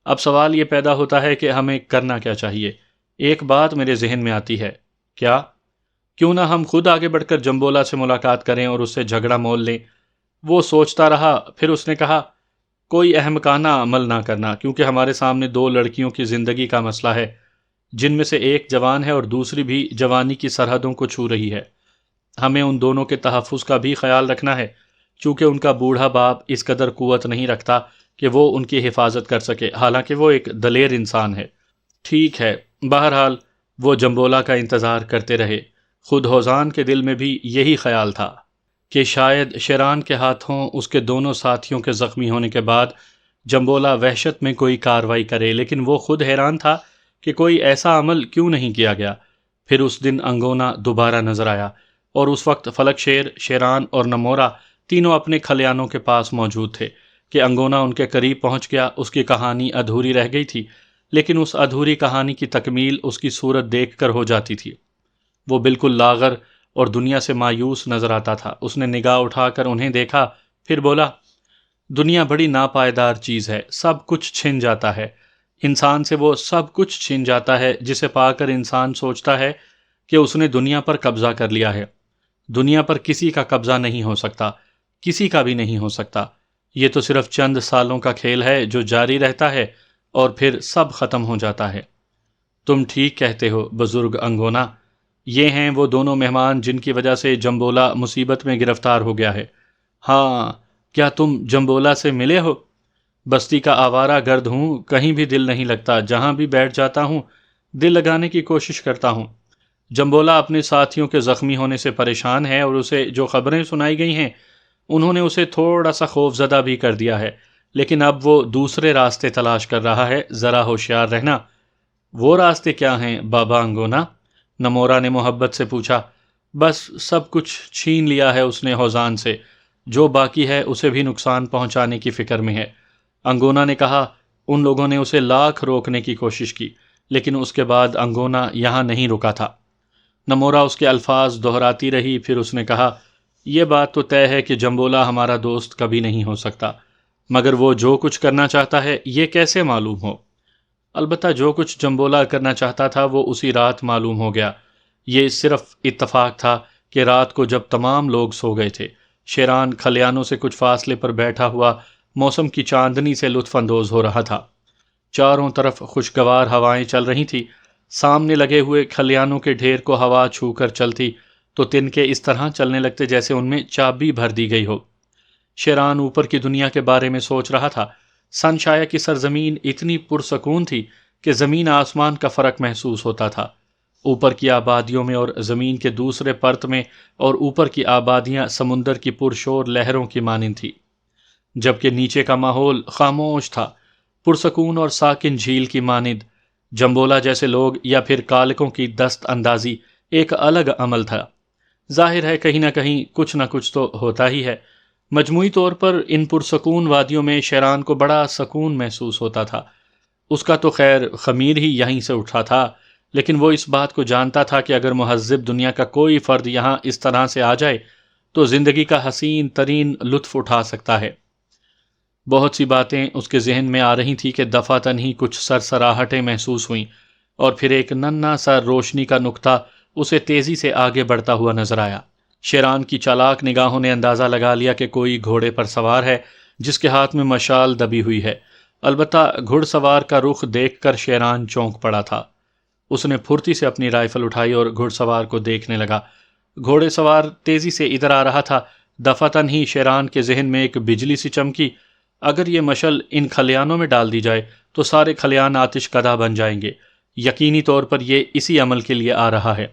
اب سوال یہ پیدا ہوتا ہے کہ ہمیں کرنا کیا چاہیے۔ ایک بات میرے ذہن میں آتی ہے۔ کیا؟ کیوں نہ ہم خود آگے بڑھ کر جمبولا سے ملاقات کریں اور اس سے جھگڑا مول لیں؟ وہ سوچتا رہا، پھر اس نے کہا، کوئی احمقانہ عمل نہ کرنا، کیونکہ ہمارے سامنے دو لڑکیوں کی زندگی کا مسئلہ ہے، جن میں سے ایک جوان ہے اور دوسری بھی جوانی کی سرحدوں کو چھو رہی ہے۔ ہمیں ان دونوں کے تحفظ کا بھی خیال رکھنا ہے، چونکہ ان کا بوڑھا باپ اس قدر قوت نہیں رکھتا کہ وہ ان کی حفاظت کر سکے، حالانکہ وہ ایک دلیر انسان ہے۔ ٹھیک ہے، بہرحال وہ جمبولا کا انتظار کرتے رہے۔ خود ہوزان کے دل میں بھی یہی خیال تھا کہ شاید شیران کے ہاتھوں اس کے دونوں ساتھیوں کے زخمی ہونے کے بعد جمبولا وحشت میں کوئی کارروائی کرے، لیکن وہ خود حیران تھا کہ کوئی ایسا عمل کیوں نہیں کیا گیا۔ پھر اس دن انگونا دوبارہ نظر آیا، اور اس وقت فلک شیر، شیران اور نمورا تینوں اپنے کھلیانوں کے پاس موجود تھے کہ انگونا ان کے قریب پہنچ گیا۔ اس کی کہانی ادھوری رہ گئی تھی، لیکن اس ادھوری کہانی کی تکمیل اس کی صورت دیکھ کر ہو جاتی تھی۔ وہ بالکل لاغر اور دنیا سے مایوس نظر آتا تھا۔ اس نے نگاہ اٹھا کر انہیں دیکھا، پھر بولا، دنیا بڑی ناپائیدار چیز ہے، سب کچھ چھن جاتا ہے۔ انسان سے وہ سب کچھ چھن جاتا ہے جسے پا کر انسان سوچتا ہے کہ اس نے دنیا پر قبضہ کر لیا ہے۔ دنیا پر کسی کا قبضہ نہیں ہو سکتا، کسی کا بھی نہیں ہو سکتا۔ یہ تو صرف چند سالوں کا کھیل ہے جو جاری رہتا ہے اور پھر سب ختم ہو جاتا ہے۔ تم ٹھیک کہتے ہو بزرگ انگونا، یہ ہیں وہ دونوں مہمان جن کی وجہ سے جمبولا مصیبت میں گرفتار ہو گیا ہے۔ ہاں، کیا تم جمبولا سے ملے ہو؟ بستی کا آوارہ گرد ہوں، کہیں بھی دل نہیں لگتا، جہاں بھی بیٹھ جاتا ہوں دل لگانے کی کوشش کرتا ہوں۔ جمبولا اپنے ساتھیوں کے زخمی ہونے سے پریشان ہے اور اسے جو خبریں سنائی گئی ہیں انہوں نے اسے تھوڑا سا خوف زدہ بھی کر دیا ہے، لیکن اب وہ دوسرے راستے تلاش کر رہا ہے، ذرا ہوشیار رہنا۔ وہ راستے کیا ہیں بابا انگونا؟ نمورا نے محبت سے پوچھا۔ بس سب کچھ چھین لیا ہے اس نے ہوزان سے، جو باقی ہے اسے بھی نقصان پہنچانے کی فکر میں ہے۔ انگونا نے کہا، ان لوگوں نے اسے لاکھ روکنے کی کوشش کی، لیکن اس کے بعد انگونا یہاں نہیں رکا تھا۔ نمورا اس کے الفاظ دہراتی رہی، پھر اس نے کہا، یہ بات تو طے ہے کہ جمبولا ہمارا دوست کبھی نہیں ہو سکتا، مگر وہ جو کچھ کرنا چاہتا ہے یہ کیسے معلوم ہو؟ البتہ جو کچھ جمبولا کرنا چاہتا تھا وہ اسی رات معلوم ہو گیا۔ یہ صرف اتفاق تھا کہ رات کو جب تمام لوگ سو گئے تھے، شیران کھلیانوں سے کچھ فاصلے پر بیٹھا ہوا موسم کی چاندنی سے لطف اندوز ہو رہا تھا۔ چاروں طرف خوشگوار ہوائیں چل رہی تھیں، سامنے لگے ہوئے کھلیانوں کے ڈھیر کو ہوا چھو کر چلتی تو تنکے اس طرح چلنے لگتے جیسے ان میں چابی بھر دی گئی ہو۔ شیران اوپر کی دنیا کے بارے میں سوچ رہا تھا۔ سنشایا کی سرزمین اتنی پرسکون تھی کہ زمین آسمان کا فرق محسوس ہوتا تھا۔ اوپر کی آبادیوں میں اور زمین کے دوسرے پرت میں اور اوپر کی آبادیاں سمندر کی پرشور لہروں کی مانند تھی، جبکہ نیچے کا ماحول خاموش تھا، پرسکون اور ساکن جھیل کی مانند۔ جمبولا جیسے لوگ یا پھر کالکوں کی دست اندازی ایک الگ عمل تھا۔ ظاہر ہے کہیں نہ کچھ تو ہوتا ہی ہے۔ مجموعی طور پر ان پرسکون وادیوں میں شیران کو بڑا سکون محسوس ہوتا تھا۔ اس کا تو خیر خمیر ہی یہیں سے اٹھا تھا، لیکن وہ اس بات کو جانتا تھا کہ اگر مہذب دنیا کا کوئی فرد یہاں اس طرح سے آ جائے تو زندگی کا حسین ترین لطف اٹھا سکتا ہے۔ بہت سی باتیں اس کے ذہن میں آ رہی تھی کہ دفعتاً ہی کچھ سرسراہٹیں محسوس ہوئیں، اور پھر ایک ننھا سا روشنی کا نقطہ اسے تیزی سے آگے بڑھتا ہوا نظر آیا۔ شیران کی چالاک نگاہوں نے اندازہ لگا لیا کہ کوئی گھوڑے پر سوار ہے جس کے ہاتھ میں مشال دبی ہوئی ہے۔ البتہ گھڑ سوار کا رخ دیکھ کر شیران چونک پڑا تھا۔ اس نے پھرتی سے اپنی رائفل اٹھائی اور گھڑ سوار کو دیکھنے لگا۔ گھوڑے سوار تیزی سے ادھر آ رہا تھا۔ دفعتاً ہی شیران کے ذہن میں ایک بجلی سی چمکی، اگر یہ مشل ان کھلیانوں میں ڈال دی جائے تو سارے کھلیان آتش کدہ بن جائیں گے۔ یقینی طور پر یہ اسی عمل کے لیے آ رہا ہے۔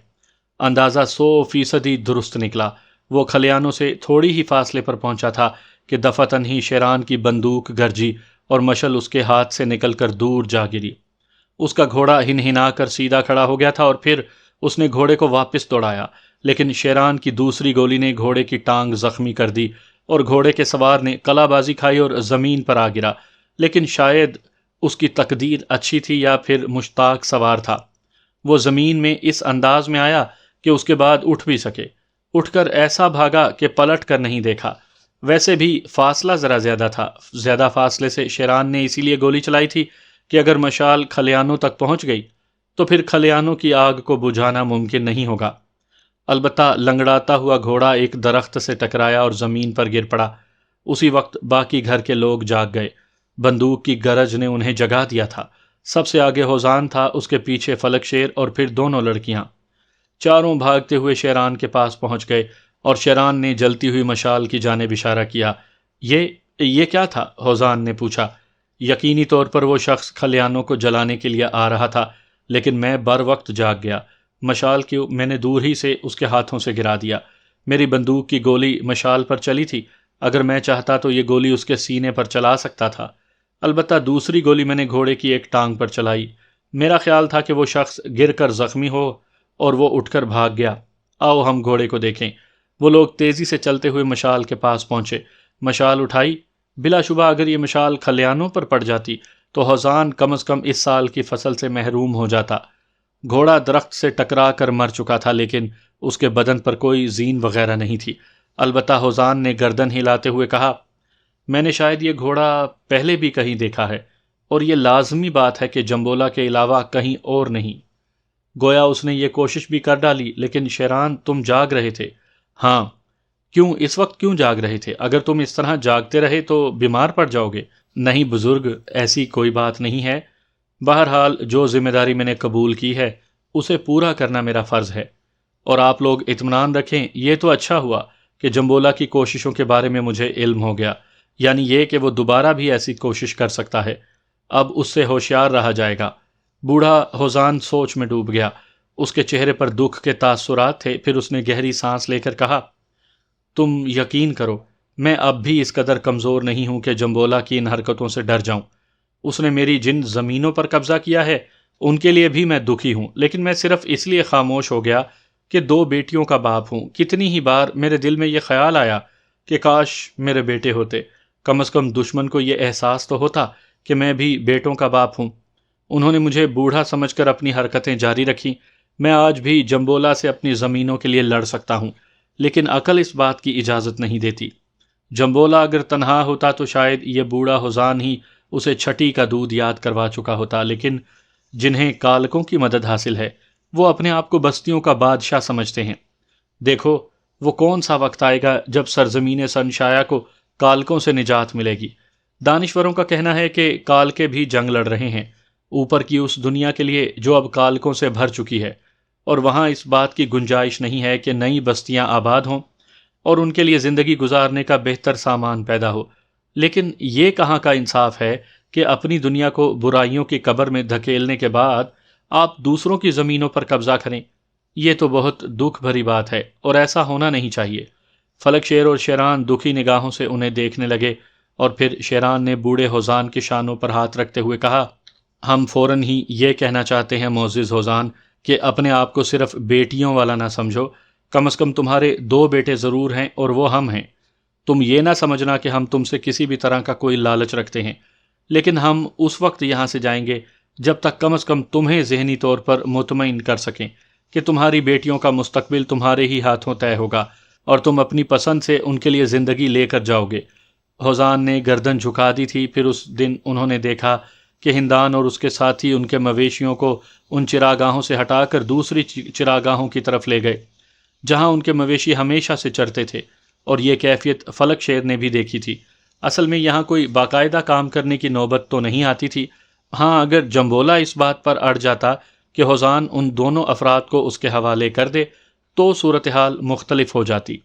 اندازہ 100% درست نکلا۔ وہ کھلیانوں سے تھوڑی ہی فاصلے پر پہنچا تھا کہ دفعتاً ہی شیران کی بندوق گرجی اور مشل اس کے ہاتھ سے نکل کر دور جا گری۔ اس کا گھوڑا ہنہنا کر سیدھا کھڑا ہو گیا تھا اور پھر اس نے گھوڑے کو واپس دوڑایا، لیکن شیران کی دوسری گولی نے گھوڑے کی ٹانگ زخمی کر دی اور گھوڑے کے سوار نے کلا بازی کھائی اور زمین پر آ گرا۔ لیکن شاید اس کی تقدیر اچھی تھی یا پھر مشتاق سوار تھا، وہ زمین میں اس انداز میں آیا کہ اس کے بعد اٹھ بھی سکے۔ اٹھ کر ایسا بھاگا کہ پلٹ کر نہیں دیکھا۔ ویسے بھی فاصلہ ذرا زیادہ تھا، زیادہ فاصلے سے شیران نے اسی لیے گولی چلائی تھی کہ اگر مشال کھلیانوں تک پہنچ گئی تو پھر کھلیانوں کی آگ کو بجھانا ممکن نہیں ہوگا۔ البتہ لنگڑاتا ہوا گھوڑا ایک درخت سے ٹکرایا اور زمین پر گر پڑا۔ اسی وقت باقی گھر کے لوگ جاگ گئے۔ بندوق کی گرج نے انہیں جگا دیا تھا۔ سب سے آگے ہوزان تھا، اس کے پیچھے فلک شیر اور پھر دونوں لڑکیاں۔ چاروں بھاگتے ہوئے شیران کے پاس پہنچ گئے اور شیران نے جلتی ہوئی مشال کی جانب اشارہ کیا۔ یہ کیا تھا؟ ہوزان نے پوچھا۔ یقینی طور پر وہ شخص کھلیانوں کو جلانے کے لیے آ رہا تھا، لیکن میں بر وقت جاگ گیا۔ مشال کی میں نے دور ہی سے اس کے ہاتھوں سے گرا دیا۔ میری بندوق کی گولی مشال پر چلی تھی، اگر میں چاہتا تو یہ گولی اس کے سینے پر چلا سکتا تھا۔ البتہ دوسری گولی میں نے گھوڑے کی ایک ٹانگ پر چلائی۔ میرا خیال تھا کہ وہ شخص گر کر زخمی ہو اور وہ اٹھ کر بھاگ گیا۔ آؤ ہم گھوڑے کو دیکھیں۔ وہ لوگ تیزی سے چلتے ہوئے مشال کے پاس پہنچے۔ مشال اٹھائی۔ بلا شبہ اگر یہ مشال کھلیانوں پر پڑ جاتی تو ہوزان کم از کم اس سال کی فصل سے محروم ہو جاتا۔ گھوڑا درخت سے ٹکرا کر مر چکا تھا، لیکن اس کے بدن پر کوئی زین وغیرہ نہیں تھی۔ البتہ ہوزان نے گردن ہلاتے ہوئے کہا، میں نے شاید یہ گھوڑا پہلے بھی کہیں دیکھا ہے، اور یہ لازمی بات ہے کہ جمبولا کے علاوہ کہیں اور نہیں۔ گویا اس نے یہ کوشش بھی کر ڈالی۔ لیکن شیران، تم جاگ رہے تھے؟ ہاں۔ کیوں؟ اس وقت کیوں جاگ رہے تھے؟ اگر تم اس طرح جاگتے رہے تو بیمار پڑ جاؤ گے۔ نہیں بزرگ، ایسی کوئی بات نہیں ہے۔ بہرحال جو ذمہ داری میں نے قبول کی ہے اسے پورا کرنا میرا فرض ہے، اور آپ لوگ اطمینان رکھیں، یہ تو اچھا ہوا کہ جمبولا کی کوششوں کے بارے میں مجھے علم ہو گیا، یعنی یہ کہ وہ دوبارہ بھی ایسی کوشش کر سکتا ہے۔ اب اس سے ہوشیار رہا جائے گا۔ بوڑھا ہوزان سوچ میں ڈوب گیا۔ اس کے چہرے پر دکھ کے تاثرات تھے۔ پھر اس نے گہری سانس لے کر کہا، تم یقین کرو، میں اب بھی اس قدر کمزور نہیں ہوں کہ جمبولا کی ان حرکتوں سے ڈر جاؤں۔ اس نے میری جن زمینوں پر قبضہ کیا ہے ان کے لیے بھی میں دکھی ہوں، لیکن میں صرف اس لیے خاموش ہو گیا کہ 2 بیٹیوں کا باپ ہوں۔ کتنی ہی بار میرے دل میں یہ خیال آیا کہ کاش میرے بیٹے ہوتے، کم از کم دشمن کو یہ احساس تو ہوتا کہ میں بھی بیٹوں کا باپ ہوں۔ انہوں نے مجھے بوڑھا سمجھ کر اپنی حرکتیں جاری رکھیں۔ میں آج بھی جمبولا سے اپنی زمینوں کے لیے لڑ سکتا ہوں، لیکن عقل اس بات کی اجازت نہیں دیتی۔ جمبولا اگر تنہا ہوتا تو شاید یہ بوڑھا ہوزان ہی اسے چھٹی کا دودھ یاد کروا چکا ہوتا، لیکن جنہیں کالکوں کی مدد حاصل ہے وہ اپنے آپ کو بستیوں کا بادشاہ سمجھتے ہیں۔ دیکھو، وہ کون سا وقت آئے گا جب سرزمین سنشایا کو کالکوں سے نجات ملے گی۔ دانشوروں کا کہنا ہے کہ کالکے بھی جنگ لڑ رہے ہیں اوپر کی اس دنیا کے لیے جو اب کالکوں سے بھر چکی ہے، اور وہاں اس بات کی گنجائش نہیں ہے کہ نئی بستیاں آباد ہوں اور ان کے لیے زندگی گزارنے کا بہتر سامان پیدا ہو۔ لیکن یہ کہاں کا انصاف ہے کہ اپنی دنیا کو برائیوں کی قبر میں دھکیلنے کے بعد آپ دوسروں کی زمینوں پر قبضہ کریں؟ یہ تو بہت دکھ بھری بات ہے، اور ایسا ہونا نہیں چاہیے۔ فلک شیر اور شیران دکھی نگاہوں سے انہیں دیکھنے لگے، اور پھر شیران نے بوڑھے ہوزان کے شانوں پر ہاتھ رکھتے ہوئے کہا، ہم فوراً ہی یہ کہنا چاہتے ہیں معزز ہوزان کہ اپنے آپ کو صرف بیٹیوں والا نہ سمجھو، کم از کم تمہارے 2 بیٹے ضرور ہیں، اور وہ ہم ہیں۔ تم یہ نہ سمجھنا کہ ہم تم سے کسی بھی طرح کا کوئی لالچ رکھتے ہیں، لیکن ہم اس وقت یہاں سے جائیں گے جب تک کم از کم تمہیں ذہنی طور پر مطمئن کر سکیں کہ تمہاری بیٹیوں کا مستقبل تمہارے ہی ہاتھوں طے ہوگا، اور تم اپنی پسند سے ان کے لیے زندگی لے کر جاؤ گے۔ ہوزان نے گردن جھکا دی تھی۔ پھر اس دن انہوں نے دیکھا کہ ہندان اور اس کے ساتھی ان کے مویشیوں کو ان چراگاہوں سے ہٹا کر دوسری چراگاہوں کی طرف لے گئے جہاں ان کے مویشی ہمیشہ سے چرتے تھے، اور یہ کیفیت فلک شیر نے بھی دیکھی تھی۔ اصل میں یہاں کوئی باقاعدہ کام کرنے کی نوبت تو نہیں آتی تھی۔ ہاں، اگر جمبولا اس بات پر اڑ جاتا کہ ہوزان ان دونوں افراد کو اس کے حوالے کر دے تو صورتحال مختلف ہو جاتی،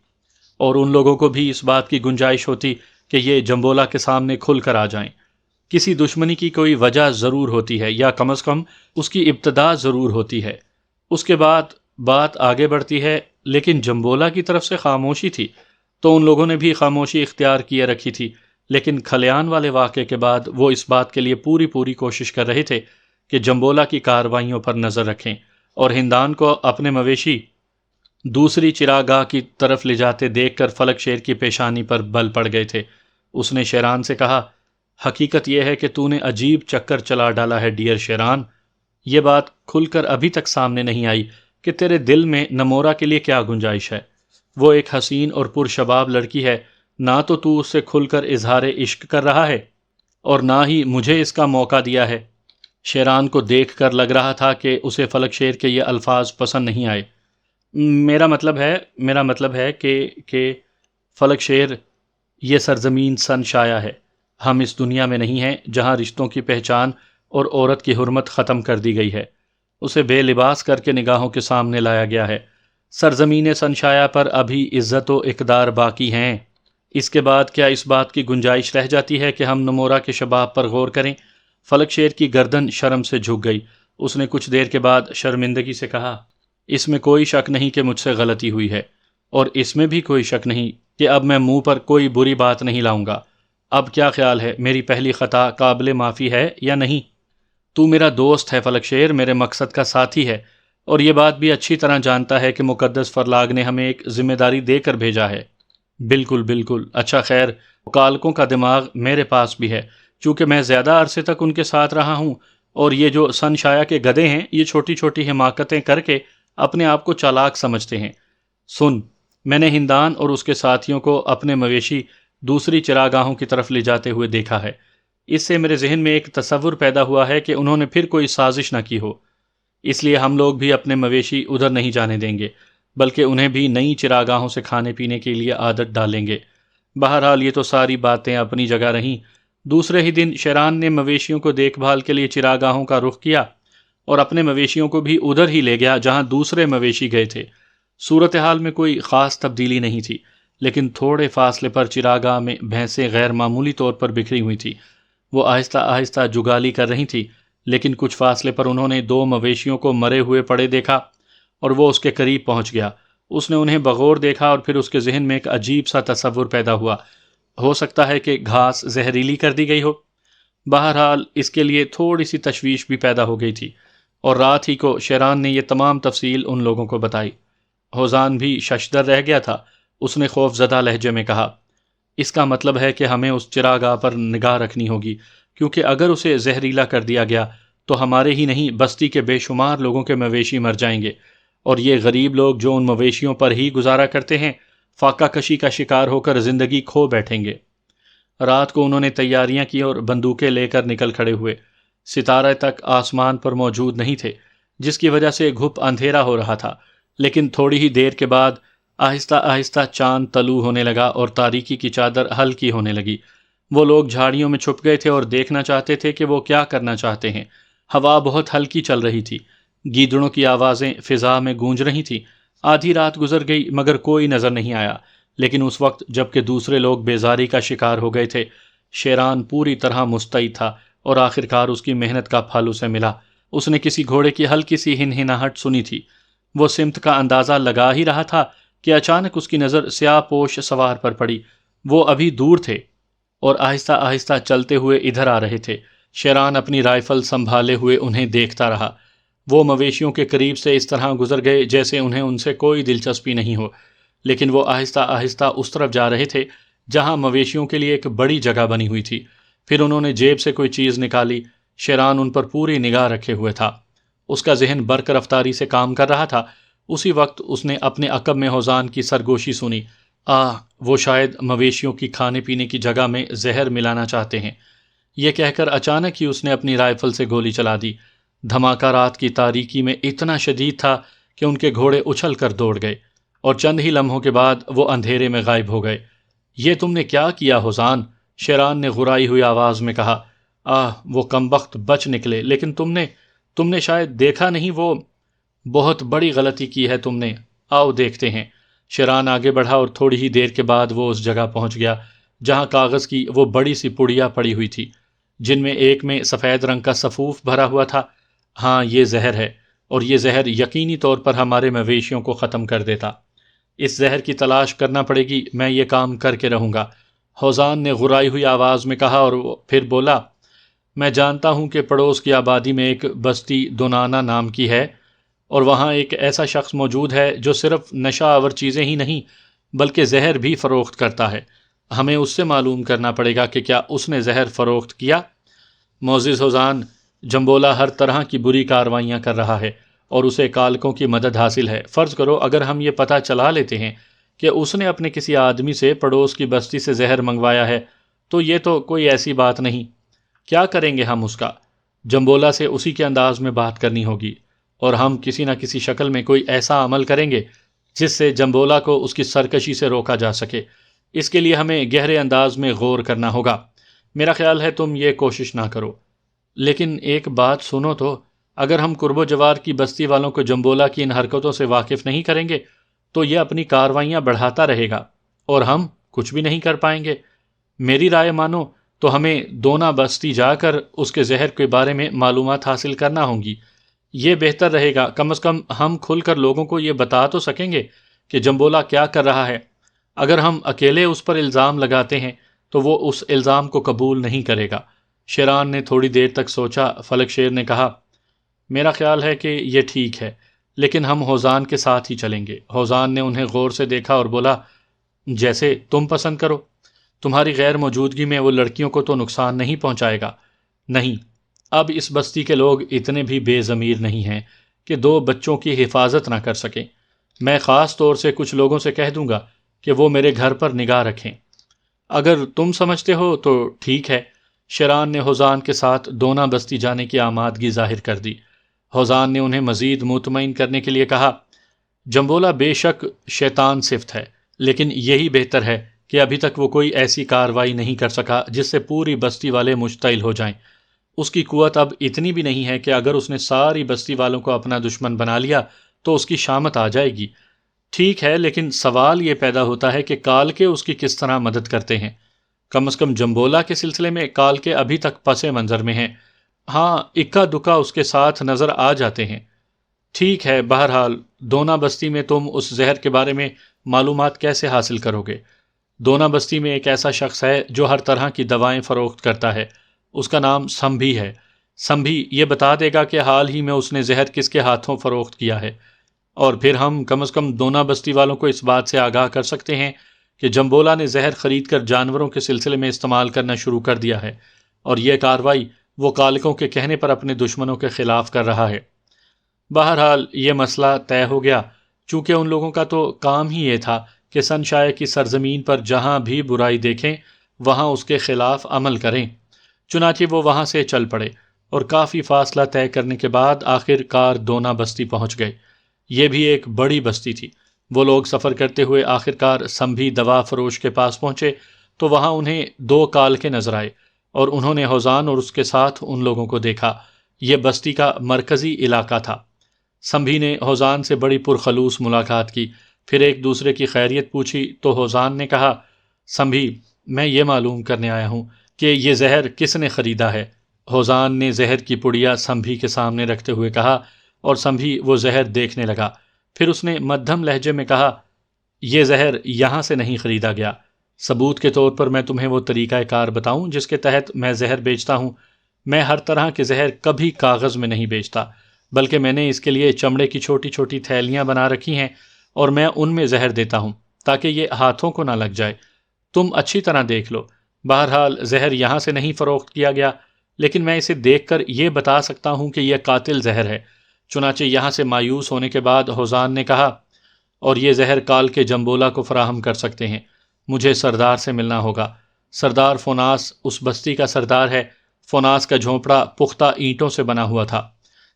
اور ان لوگوں کو بھی اس بات کی گنجائش ہوتی کہ یہ جمبولا کے سامنے کھل کر آ جائیں۔ کسی دشمنی کی کوئی وجہ ضرور ہوتی ہے، یا کم از کم اس کی ابتدا ضرور ہوتی ہے، اس کے بعد بات آگے بڑھتی ہے۔ لیکن جمبولا کی طرف سے خاموشی تھی تو ان لوگوں نے بھی خاموشی اختیار کیے رکھی تھی، لیکن کھلیان والے واقعے کے بعد وہ اس بات کے لیے پوری کوشش کر رہے تھے کہ جمبولا کی کارروائیوں پر نظر رکھیں، اور ہندان کو اپنے مویشی دوسری چراگاہ کی طرف لے جاتے دیکھ کر فلک شیر کی پیشانی پر بل پڑ گئے تھے۔ اس نے شیران سے کہا، حقیقت یہ ہے کہ تو نے عجیب چکر چلا ڈالا ہے ڈیئر شیران۔ یہ بات کھل کر ابھی تک سامنے نہیں آئی کہ تیرے دل میں نمورا کے لیے کیا گنجائش ہے۔ وہ ایک حسین اور پرشباب لڑکی ہے، نہ تو اس سے کھل کر اظہار عشق کر رہا ہے اور نہ ہی مجھے اس کا موقع دیا ہے۔ شیران کو دیکھ کر لگ رہا تھا کہ اسے فلک شیر کے یہ الفاظ پسند نہیں آئے۔ میرا مطلب ہے کہ فلک شیر، یہ سرزمین سنشایا ہے۔ ہم اس دنیا میں نہیں ہیں جہاں رشتوں کی پہچان اور عورت کی حرمت ختم کر دی گئی ہے۔ اسے بے لباس کر کے نگاہوں کے سامنے لایا گیا ہے۔ سرزمین سنشایا پر ابھی عزت و اقدار باقی ہیں۔ اس کے بعد کیا اس بات کی گنجائش رہ جاتی ہے کہ ہم نمورا کے شباب پر غور کریں؟ فلک شیر کی گردن شرم سے جھک گئی۔ اس نے کچھ دیر کے بعد شرمندگی سے کہا، اس میں کوئی شک نہیں کہ مجھ سے غلطی ہوئی ہے، اور اس میں بھی کوئی شک نہیں کہ اب میں منہ پر کوئی بری بات نہیں لاؤں گا۔ اب کیا خیال ہے، میری پہلی خطا قابل معافی ہے یا نہیں؟ تو میرا دوست ہے فلک شیر، میرے مقصد کا ساتھی ہے، اور یہ بات بھی اچھی طرح جانتا ہے کہ مقدس فرلاگ نے ہمیں ایک ذمہ داری دے کر بھیجا ہے۔ بالکل۔ اچھا خیر، کالکوں کا دماغ میرے پاس بھی ہے، چونکہ میں زیادہ عرصے تک ان کے ساتھ رہا ہوں۔ اور یہ جو سن شایا کے گدھے ہیں یہ چھوٹی چھوٹی حماقتیں کر کے اپنے آپ کو چالاک سمجھتے ہیں۔ سن، میں نے ہندان اور اس کے ساتھیوں کو اپنے مویشی دوسری چراگاہوں کی طرف لے جاتے ہوئے دیکھا ہے۔ اس سے میرے ذہن میں ایک تصور پیدا ہوا ہے کہ انہوں نے پھر کوئی سازش نہ کی ہو، اس لیے ہم لوگ بھی اپنے مویشی ادھر نہیں جانے دیں گے، بلکہ انہیں بھی نئی چراگاہوں سے کھانے پینے کے لیے عادت ڈالیں گے۔ بہرحال یہ تو ساری باتیں اپنی جگہ رہیں۔ دوسرے ہی دن شیران نے مویشیوں کو دیکھ بھال کے لیے چراگاہوں کا رخ کیا اور اپنے مویشیوں کو بھی ادھر ہی لے گیا جہاں دوسرے مویشی گئے تھے۔ صورتحال میں کوئی خاص تبدیلی نہیں تھی، لیکن تھوڑے فاصلے پر چراگاہ میں بھینسیں غیر معمولی طور پر بکھری ہوئی تھیں۔ وہ آہستہ آہستہ جگالی کر رہی تھی، لیکن کچھ فاصلے پر انہوں نے 2 مویشیوں کو مرے ہوئے پڑے دیکھا اور وہ اس کے قریب پہنچ گیا۔ اس نے انہیں بغور دیکھا اور پھر اس کے ذہن میں ایک عجیب سا تصور پیدا ہو سکتا ہے کہ گھاس زہریلی کر دی گئی ہو۔ بہرحال اس کے لیے تھوڑی سی تشویش بھی پیدا ہو گئی تھی، اور رات ہی کو شیران نے یہ تمام تفصیل ان لوگوں کو بتائی۔ ہوزان بھی ششدر رہ گیا تھا۔ اس نے خوف زدہ لہجے میں کہا، اس کا مطلب ہے کہ ہمیں اس چراگاہ پر نگاہ رکھنی ہوگی، کیونکہ اگر اسے زہریلا کر دیا گیا تو ہمارے ہی نہیں بستی کے بے شمار لوگوں کے مویشی مر جائیں گے، اور یہ غریب لوگ جو ان مویشیوں پر ہی گزارا کرتے ہیں فاقہ کشی کا شکار ہو کر زندگی کھو بیٹھیں گے۔ رات کو انہوں نے تیاریاں کی اور بندوقیں لے کر نکل کھڑے ہوئے۔ ستارے تک آسمان پر موجود نہیں تھے، جس کی وجہ سے گھپ اندھیرا ہو رہا تھا، لیکن تھوڑی ہی دیر کے بعد آہستہ آہستہ چاند طلوع ہونے لگا اور تاریکی کی چادر ہلکی ہونے لگی۔ وہ لوگ جھاڑیوں میں چھپ گئے تھے اور دیکھنا چاہتے تھے کہ وہ کیا کرنا چاہتے ہیں۔ ہوا بہت ہلکی چل رہی تھی، گیدڑوں کی آوازیں فضا میں گونج رہی تھیں۔ آدھی رات گزر گئی مگر کوئی نظر نہیں آیا، لیکن اس وقت جب کہ دوسرے لوگ بیزاری کا شکار ہو گئے تھے، شیران پوری طرح مستعد تھا اور آخرکار اس کی محنت کا پھل اسے ملا۔ اس نے کسی گھوڑے کی ہلکی سی ہنہناہٹ سنی تھی۔ وہ سمت کا اندازہ لگا ہی رہا تھا کہ اچانک اس کی نظر سیاہ پوش سوار پر پڑی۔ وہ ابھی دور تھے اور آہستہ آہستہ چلتے ہوئے ادھر آ رہے تھے۔ شیران اپنی رائفل سنبھالے ہوئے انہیں دیکھتا رہا۔ وہ مویشیوں کے قریب سے اس طرح گزر گئے جیسے انہیں ان سے کوئی دلچسپی نہیں ہو، لیکن وہ آہستہ آہستہ اس طرف جا رہے تھے جہاں مویشیوں کے لیے ایک بڑی جگہ بنی ہوئی تھی۔ پھر انہوں نے جیب سے کوئی چیز نکالی۔ شیران ان پر پوری نگاہ رکھے ہوئے تھا۔ اس کا ذہن برق رفتاری سے کام کر رہا تھا۔ اسی وقت اس نے اپنے عقب میں ہوزان کی سرگوشی سنی، وہ شاید مویشیوں کی کھانے پینے کی جگہ میں زہر ملانا چاہتے ہیں۔ یہ کہہ کر اچانک ہی اس نے اپنی رائفل سے گولی چلا دی۔ دھماکہ رات کی تاریکی میں اتنا شدید تھا کہ ان کے گھوڑے اچھل کر دوڑ گئے، اور چند ہی لمحوں کے بعد وہ اندھیرے میں غائب ہو گئے۔ یہ تم نے کیا کیا ہوزان؟ شیران نے غرائی ہوئی آواز میں کہا۔ وہ کمبخت بچ نکلے، لیکن تم نے شاید دیکھا نہیں، وہ بہت بڑی غلطی کی ہے تم نے۔ آؤ دیکھتے ہیں۔ شیران آگے بڑھا اور تھوڑی ہی دیر کے بعد وہ اس جگہ پہنچ گیا جہاں کاغذ کی وہ بڑی سی پڑیاں پڑی ہوئی تھی، جن میں ایک میں سفید رنگ کا سفوف بھرا ہوا تھا۔ ہاں، یہ زہر ہے، اور یہ زہر یقینی طور پر ہمارے مویشیوں کو ختم کر دیتا۔ اس زہر کی تلاش کرنا پڑے گی، میں یہ کام کر کے رہوں گا، ہوزان نے غرائی ہوئی آواز میں کہا، اور پھر بولا، میں جانتا ہوں کہ پڑوس کی آبادی میں ایک بستی دونانا نام کی ہے، اور وہاں ایک ایسا شخص موجود ہے جو صرف نشہ آور چیزیں ہی نہیں بلکہ زہر بھی فروخت کرتا ہے۔ ہمیں اس سے معلوم کرنا پڑے گا کہ کیا اس نے زہر فروخت کیا۔ معزز ہوزان، جمبولا ہر طرح کی بری کارروائیاں کر رہا ہے اور اسے کالکوں کی مدد حاصل ہے۔ فرض کرو اگر ہم یہ پتہ چلا لیتے ہیں کہ اس نے اپنے کسی آدمی سے پڑوس کی بستی سے زہر منگوایا ہے تو یہ تو کوئی ایسی بات نہیں۔ کیا کریں گے ہم اس کا؟ جمبولا سے اسی کے انداز میں بات کرنی ہوگی، اور ہم کسی نہ کسی شکل میں کوئی ایسا عمل کریں گے جس سے جمبولا کو اس کی سرکشی سے روکا جا سکے۔ اس کے لیے ہمیں گہرے انداز میں غور کرنا ہوگا۔ میرا خیال ہے تم یہ کوشش نہ کرو۔ لیکن ایک بات سنو تو، اگر ہم قرب و جوار کی بستی والوں کو جمبولا کی ان حرکتوں سے واقف نہیں کریں گے تو یہ اپنی کارروائیاں بڑھاتا رہے گا اور ہم کچھ بھی نہیں کر پائیں گے۔ میری رائے مانو تو ہمیں دونا بستی جا کر اس کے زہر کے بارے میں معلومات حاصل کرنا ہوں گی۔ یہ بہتر رہے گا، کم از کم ہم کھل کر لوگوں کو یہ بتا تو سکیں گے کہ جمبولا کیا کر رہا ہے۔ اگر ہم اکیلے اس پر الزام لگاتے ہیں تو وہ اس الزام کو قبول نہیں کرے گا۔ شیران نے تھوڑی دیر تک سوچا۔ فلک شیر نے کہا، میرا خیال ہے کہ یہ ٹھیک ہے، لیکن ہم ہوزان کے ساتھ ہی چلیں گے۔ ہوزان نے انہیں غور سے دیکھا اور بولا، جیسے تم پسند کرو۔ تمہاری غیر موجودگی میں وہ لڑکیوں کو تو نقصان نہیں پہنچائے گا؟ نہیں، اب اس بستی کے لوگ اتنے بھی بے ضمیر نہیں ہیں کہ 2 بچوں کی حفاظت نہ کر سکیں۔ میں خاص طور سے کچھ لوگوں سے کہہ دوں گا کہ وہ میرے گھر پر نگاہ رکھیں۔ اگر تم سمجھتے ہو تو ٹھیک ہے۔ شیران نے ہوزان کے ساتھ دونا بستی جانے کی آمادگی ظاہر کر دی۔ ہوزان نے انہیں مزید مطمئن کرنے کے لیے کہا، جمبولا بے شک شیطان صفت ہے، لیکن یہی بہتر ہے کہ ابھی تک وہ کوئی ایسی کارروائی نہیں کر سکا جس سے پوری بستی والے مشتعل ہو جائیں۔ اس کی قوت اب اتنی بھی نہیں ہے کہ اگر اس نے ساری بستی والوں کو اپنا دشمن بنا لیا تو اس کی شامت آ جائے گی۔ ٹھیک ہے، لیکن سوال یہ پیدا ہوتا ہے کہ کالکے اس کی کس طرح مدد کرتے ہیں؟ کم از کم جمبولا کے سلسلے میں کالکے ابھی تک پس منظر میں ہیں۔ ہاں، اکا دکا اس کے ساتھ نظر آ جاتے ہیں۔ ٹھیک ہے، بہرحال دونا بستی میں تم اس زہر کے بارے میں معلومات کیسے حاصل کرو گے؟ دونا بستی میں ایک ایسا شخص ہے جو ہر طرح کی دوائیں فروخت کرتا ہے۔ اس کا نام سمبھی ہے۔ سمبھی یہ بتا دے گا کہ حال ہی میں اس نے زہر کس کے ہاتھوں فروخت کیا ہے، اور پھر ہم کم از کم دونا بستی والوں کو اس بات سے آگاہ کر سکتے ہیں کہ جمبولا نے زہر خرید کر جانوروں کے سلسلے میں استعمال کرنا شروع کر دیا ہے، اور یہ کارروائی وہ کالکوں کے کہنے پر اپنے دشمنوں کے خلاف کر رہا ہے۔ بہرحال یہ مسئلہ طے ہو گیا، چونکہ ان لوگوں کا تو کام ہی یہ تھا کہ سنشائے کی سرزمین پر جہاں بھی برائی دیکھیں وہاں اس کے خلاف عمل کریں۔ چنانچہ وہ وہاں سے چل پڑے اور کافی فاصلہ طے کرنے کے بعد آخر کار دونا بستی پہنچ گئے۔ یہ بھی ایک بڑی بستی تھی۔ وہ لوگ سفر کرتے ہوئے آخر کار سمبھی دوا فروش کے پاس پہنچے تو وہاں انہیں 2 کالکے نظر آئے، اور انہوں نے ہوزان اور اس کے ساتھ ان لوگوں کو دیکھا۔ یہ بستی کا مرکزی علاقہ تھا۔ سمبھی نے ہوزان سے بڑی پرخلوص ملاقات کی، پھر ایک دوسرے کی خیریت پوچھی تو ہوزان نے کہا، سمبھی، میں یہ معلوم کرنے آیا ہوں کہ یہ زہر کس نے خریدا ہے؟ ہوزان نے زہر کی پڑیا سمبھی کے سامنے رکھتے ہوئے کہا، اور سمبھی وہ زہر دیکھنے لگا۔ پھر اس نے مدھم لہجے میں کہا، یہ زہر یہاں سے نہیں خریدا گیا۔ ثبوت کے طور پر میں تمہیں وہ طریقہ کار بتاؤں جس کے تحت میں زہر بیچتا ہوں۔ میں ہر طرح کے زہر کبھی کاغذ میں نہیں بیچتا، بلکہ میں نے اس کے لیے چمڑے کی چھوٹی چھوٹی تھیلیاں بنا رکھی ہیں، اور میں ان میں زہر دیتا ہوں تاکہ یہ ہاتھوں کو نہ لگ جائے۔ تم اچھی طرح دیکھ لو۔ بہرحال زہر یہاں سے نہیں فروخت کیا گیا، لیکن میں اسے دیکھ کر یہ بتا سکتا ہوں کہ یہ قاتل زہر ہے۔ چنانچہ یہاں سے مایوس ہونے کے بعد ہوزان نے کہا، اور یہ زہر کال کے جمبولا کو فراہم کر سکتے ہیں۔ مجھے سردار سے ملنا ہوگا۔ سردار فوناس اس بستی کا سردار ہے۔ فوناس کا جھونپڑا پختہ اینٹوں سے بنا ہوا تھا،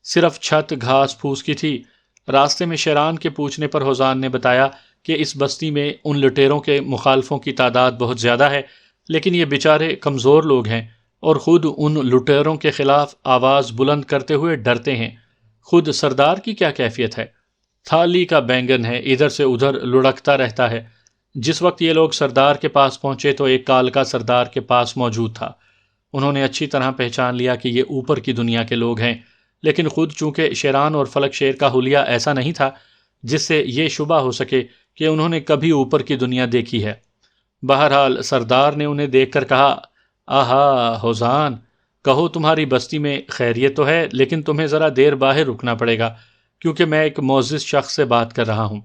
صرف چھت گھاس پھوس کی تھی۔ راستے میں شیران کے پوچھنے پر ہوزان نے بتایا کہ اس بستی میں ان لٹیروں کے مخالفوں کی تعداد بہت زیادہ ہے، لیکن یہ بیچارے کمزور لوگ ہیں اور خود ان لٹیروں کے خلاف آواز بلند کرتے ہوئے ڈرتے ہیں۔ خود سردار کی کیا کیفیت ہے؟ تھالی کا بینگن ہے، ادھر سے ادھر لڑکتا رہتا ہے۔ جس وقت یہ لوگ سردار کے پاس پہنچے تو ایک کالکا سردار کے پاس موجود تھا۔ انہوں نے اچھی طرح پہچان لیا کہ یہ اوپر کی دنیا کے لوگ ہیں، لیکن خود چونکہ شیران اور فلک شیر کا حلیہ ایسا نہیں تھا جس سے یہ شبہ ہو سکے کہ انہوں نے کبھی اوپر کی دنیا دیکھی ہے۔ بہرحال سردار نے انہیں دیکھ کر کہا، آہا ہوزان، کہو تمہاری بستی میں خیریت تو ہے، لیکن تمہیں ذرا دیر باہر رکنا پڑے گا کیونکہ میں ایک معزز شخص سے بات کر رہا ہوں۔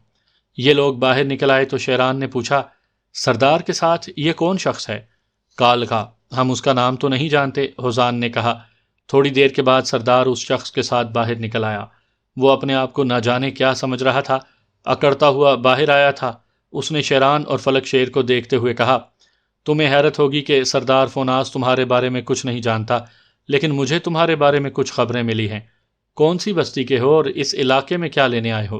یہ لوگ باہر نکل آئے تو شیران نے پوچھا، سردار کے ساتھ یہ کون شخص ہے؟ کالکا، ہم اس کا نام تو نہیں جانتے، ہوزان نے کہا۔ تھوڑی دیر کے بعد سردار اس شخص کے ساتھ باہر نکل آیا۔ وہ اپنے آپ کو نہ جانے کیا سمجھ رہا تھا، اکڑتا ہوا باہر آیا تھا۔ اس نے شیران اور فلک شیر کو دیکھتے ہوئے کہا، تمہیں حیرت ہوگی کہ سردار فوناس تمہارے بارے میں کچھ نہیں جانتا، لیکن مجھے تمہارے بارے میں کچھ خبریں ملی ہیں۔ کون سی بستی کے ہو اور اس علاقے میں کیا لینے آئے ہو؟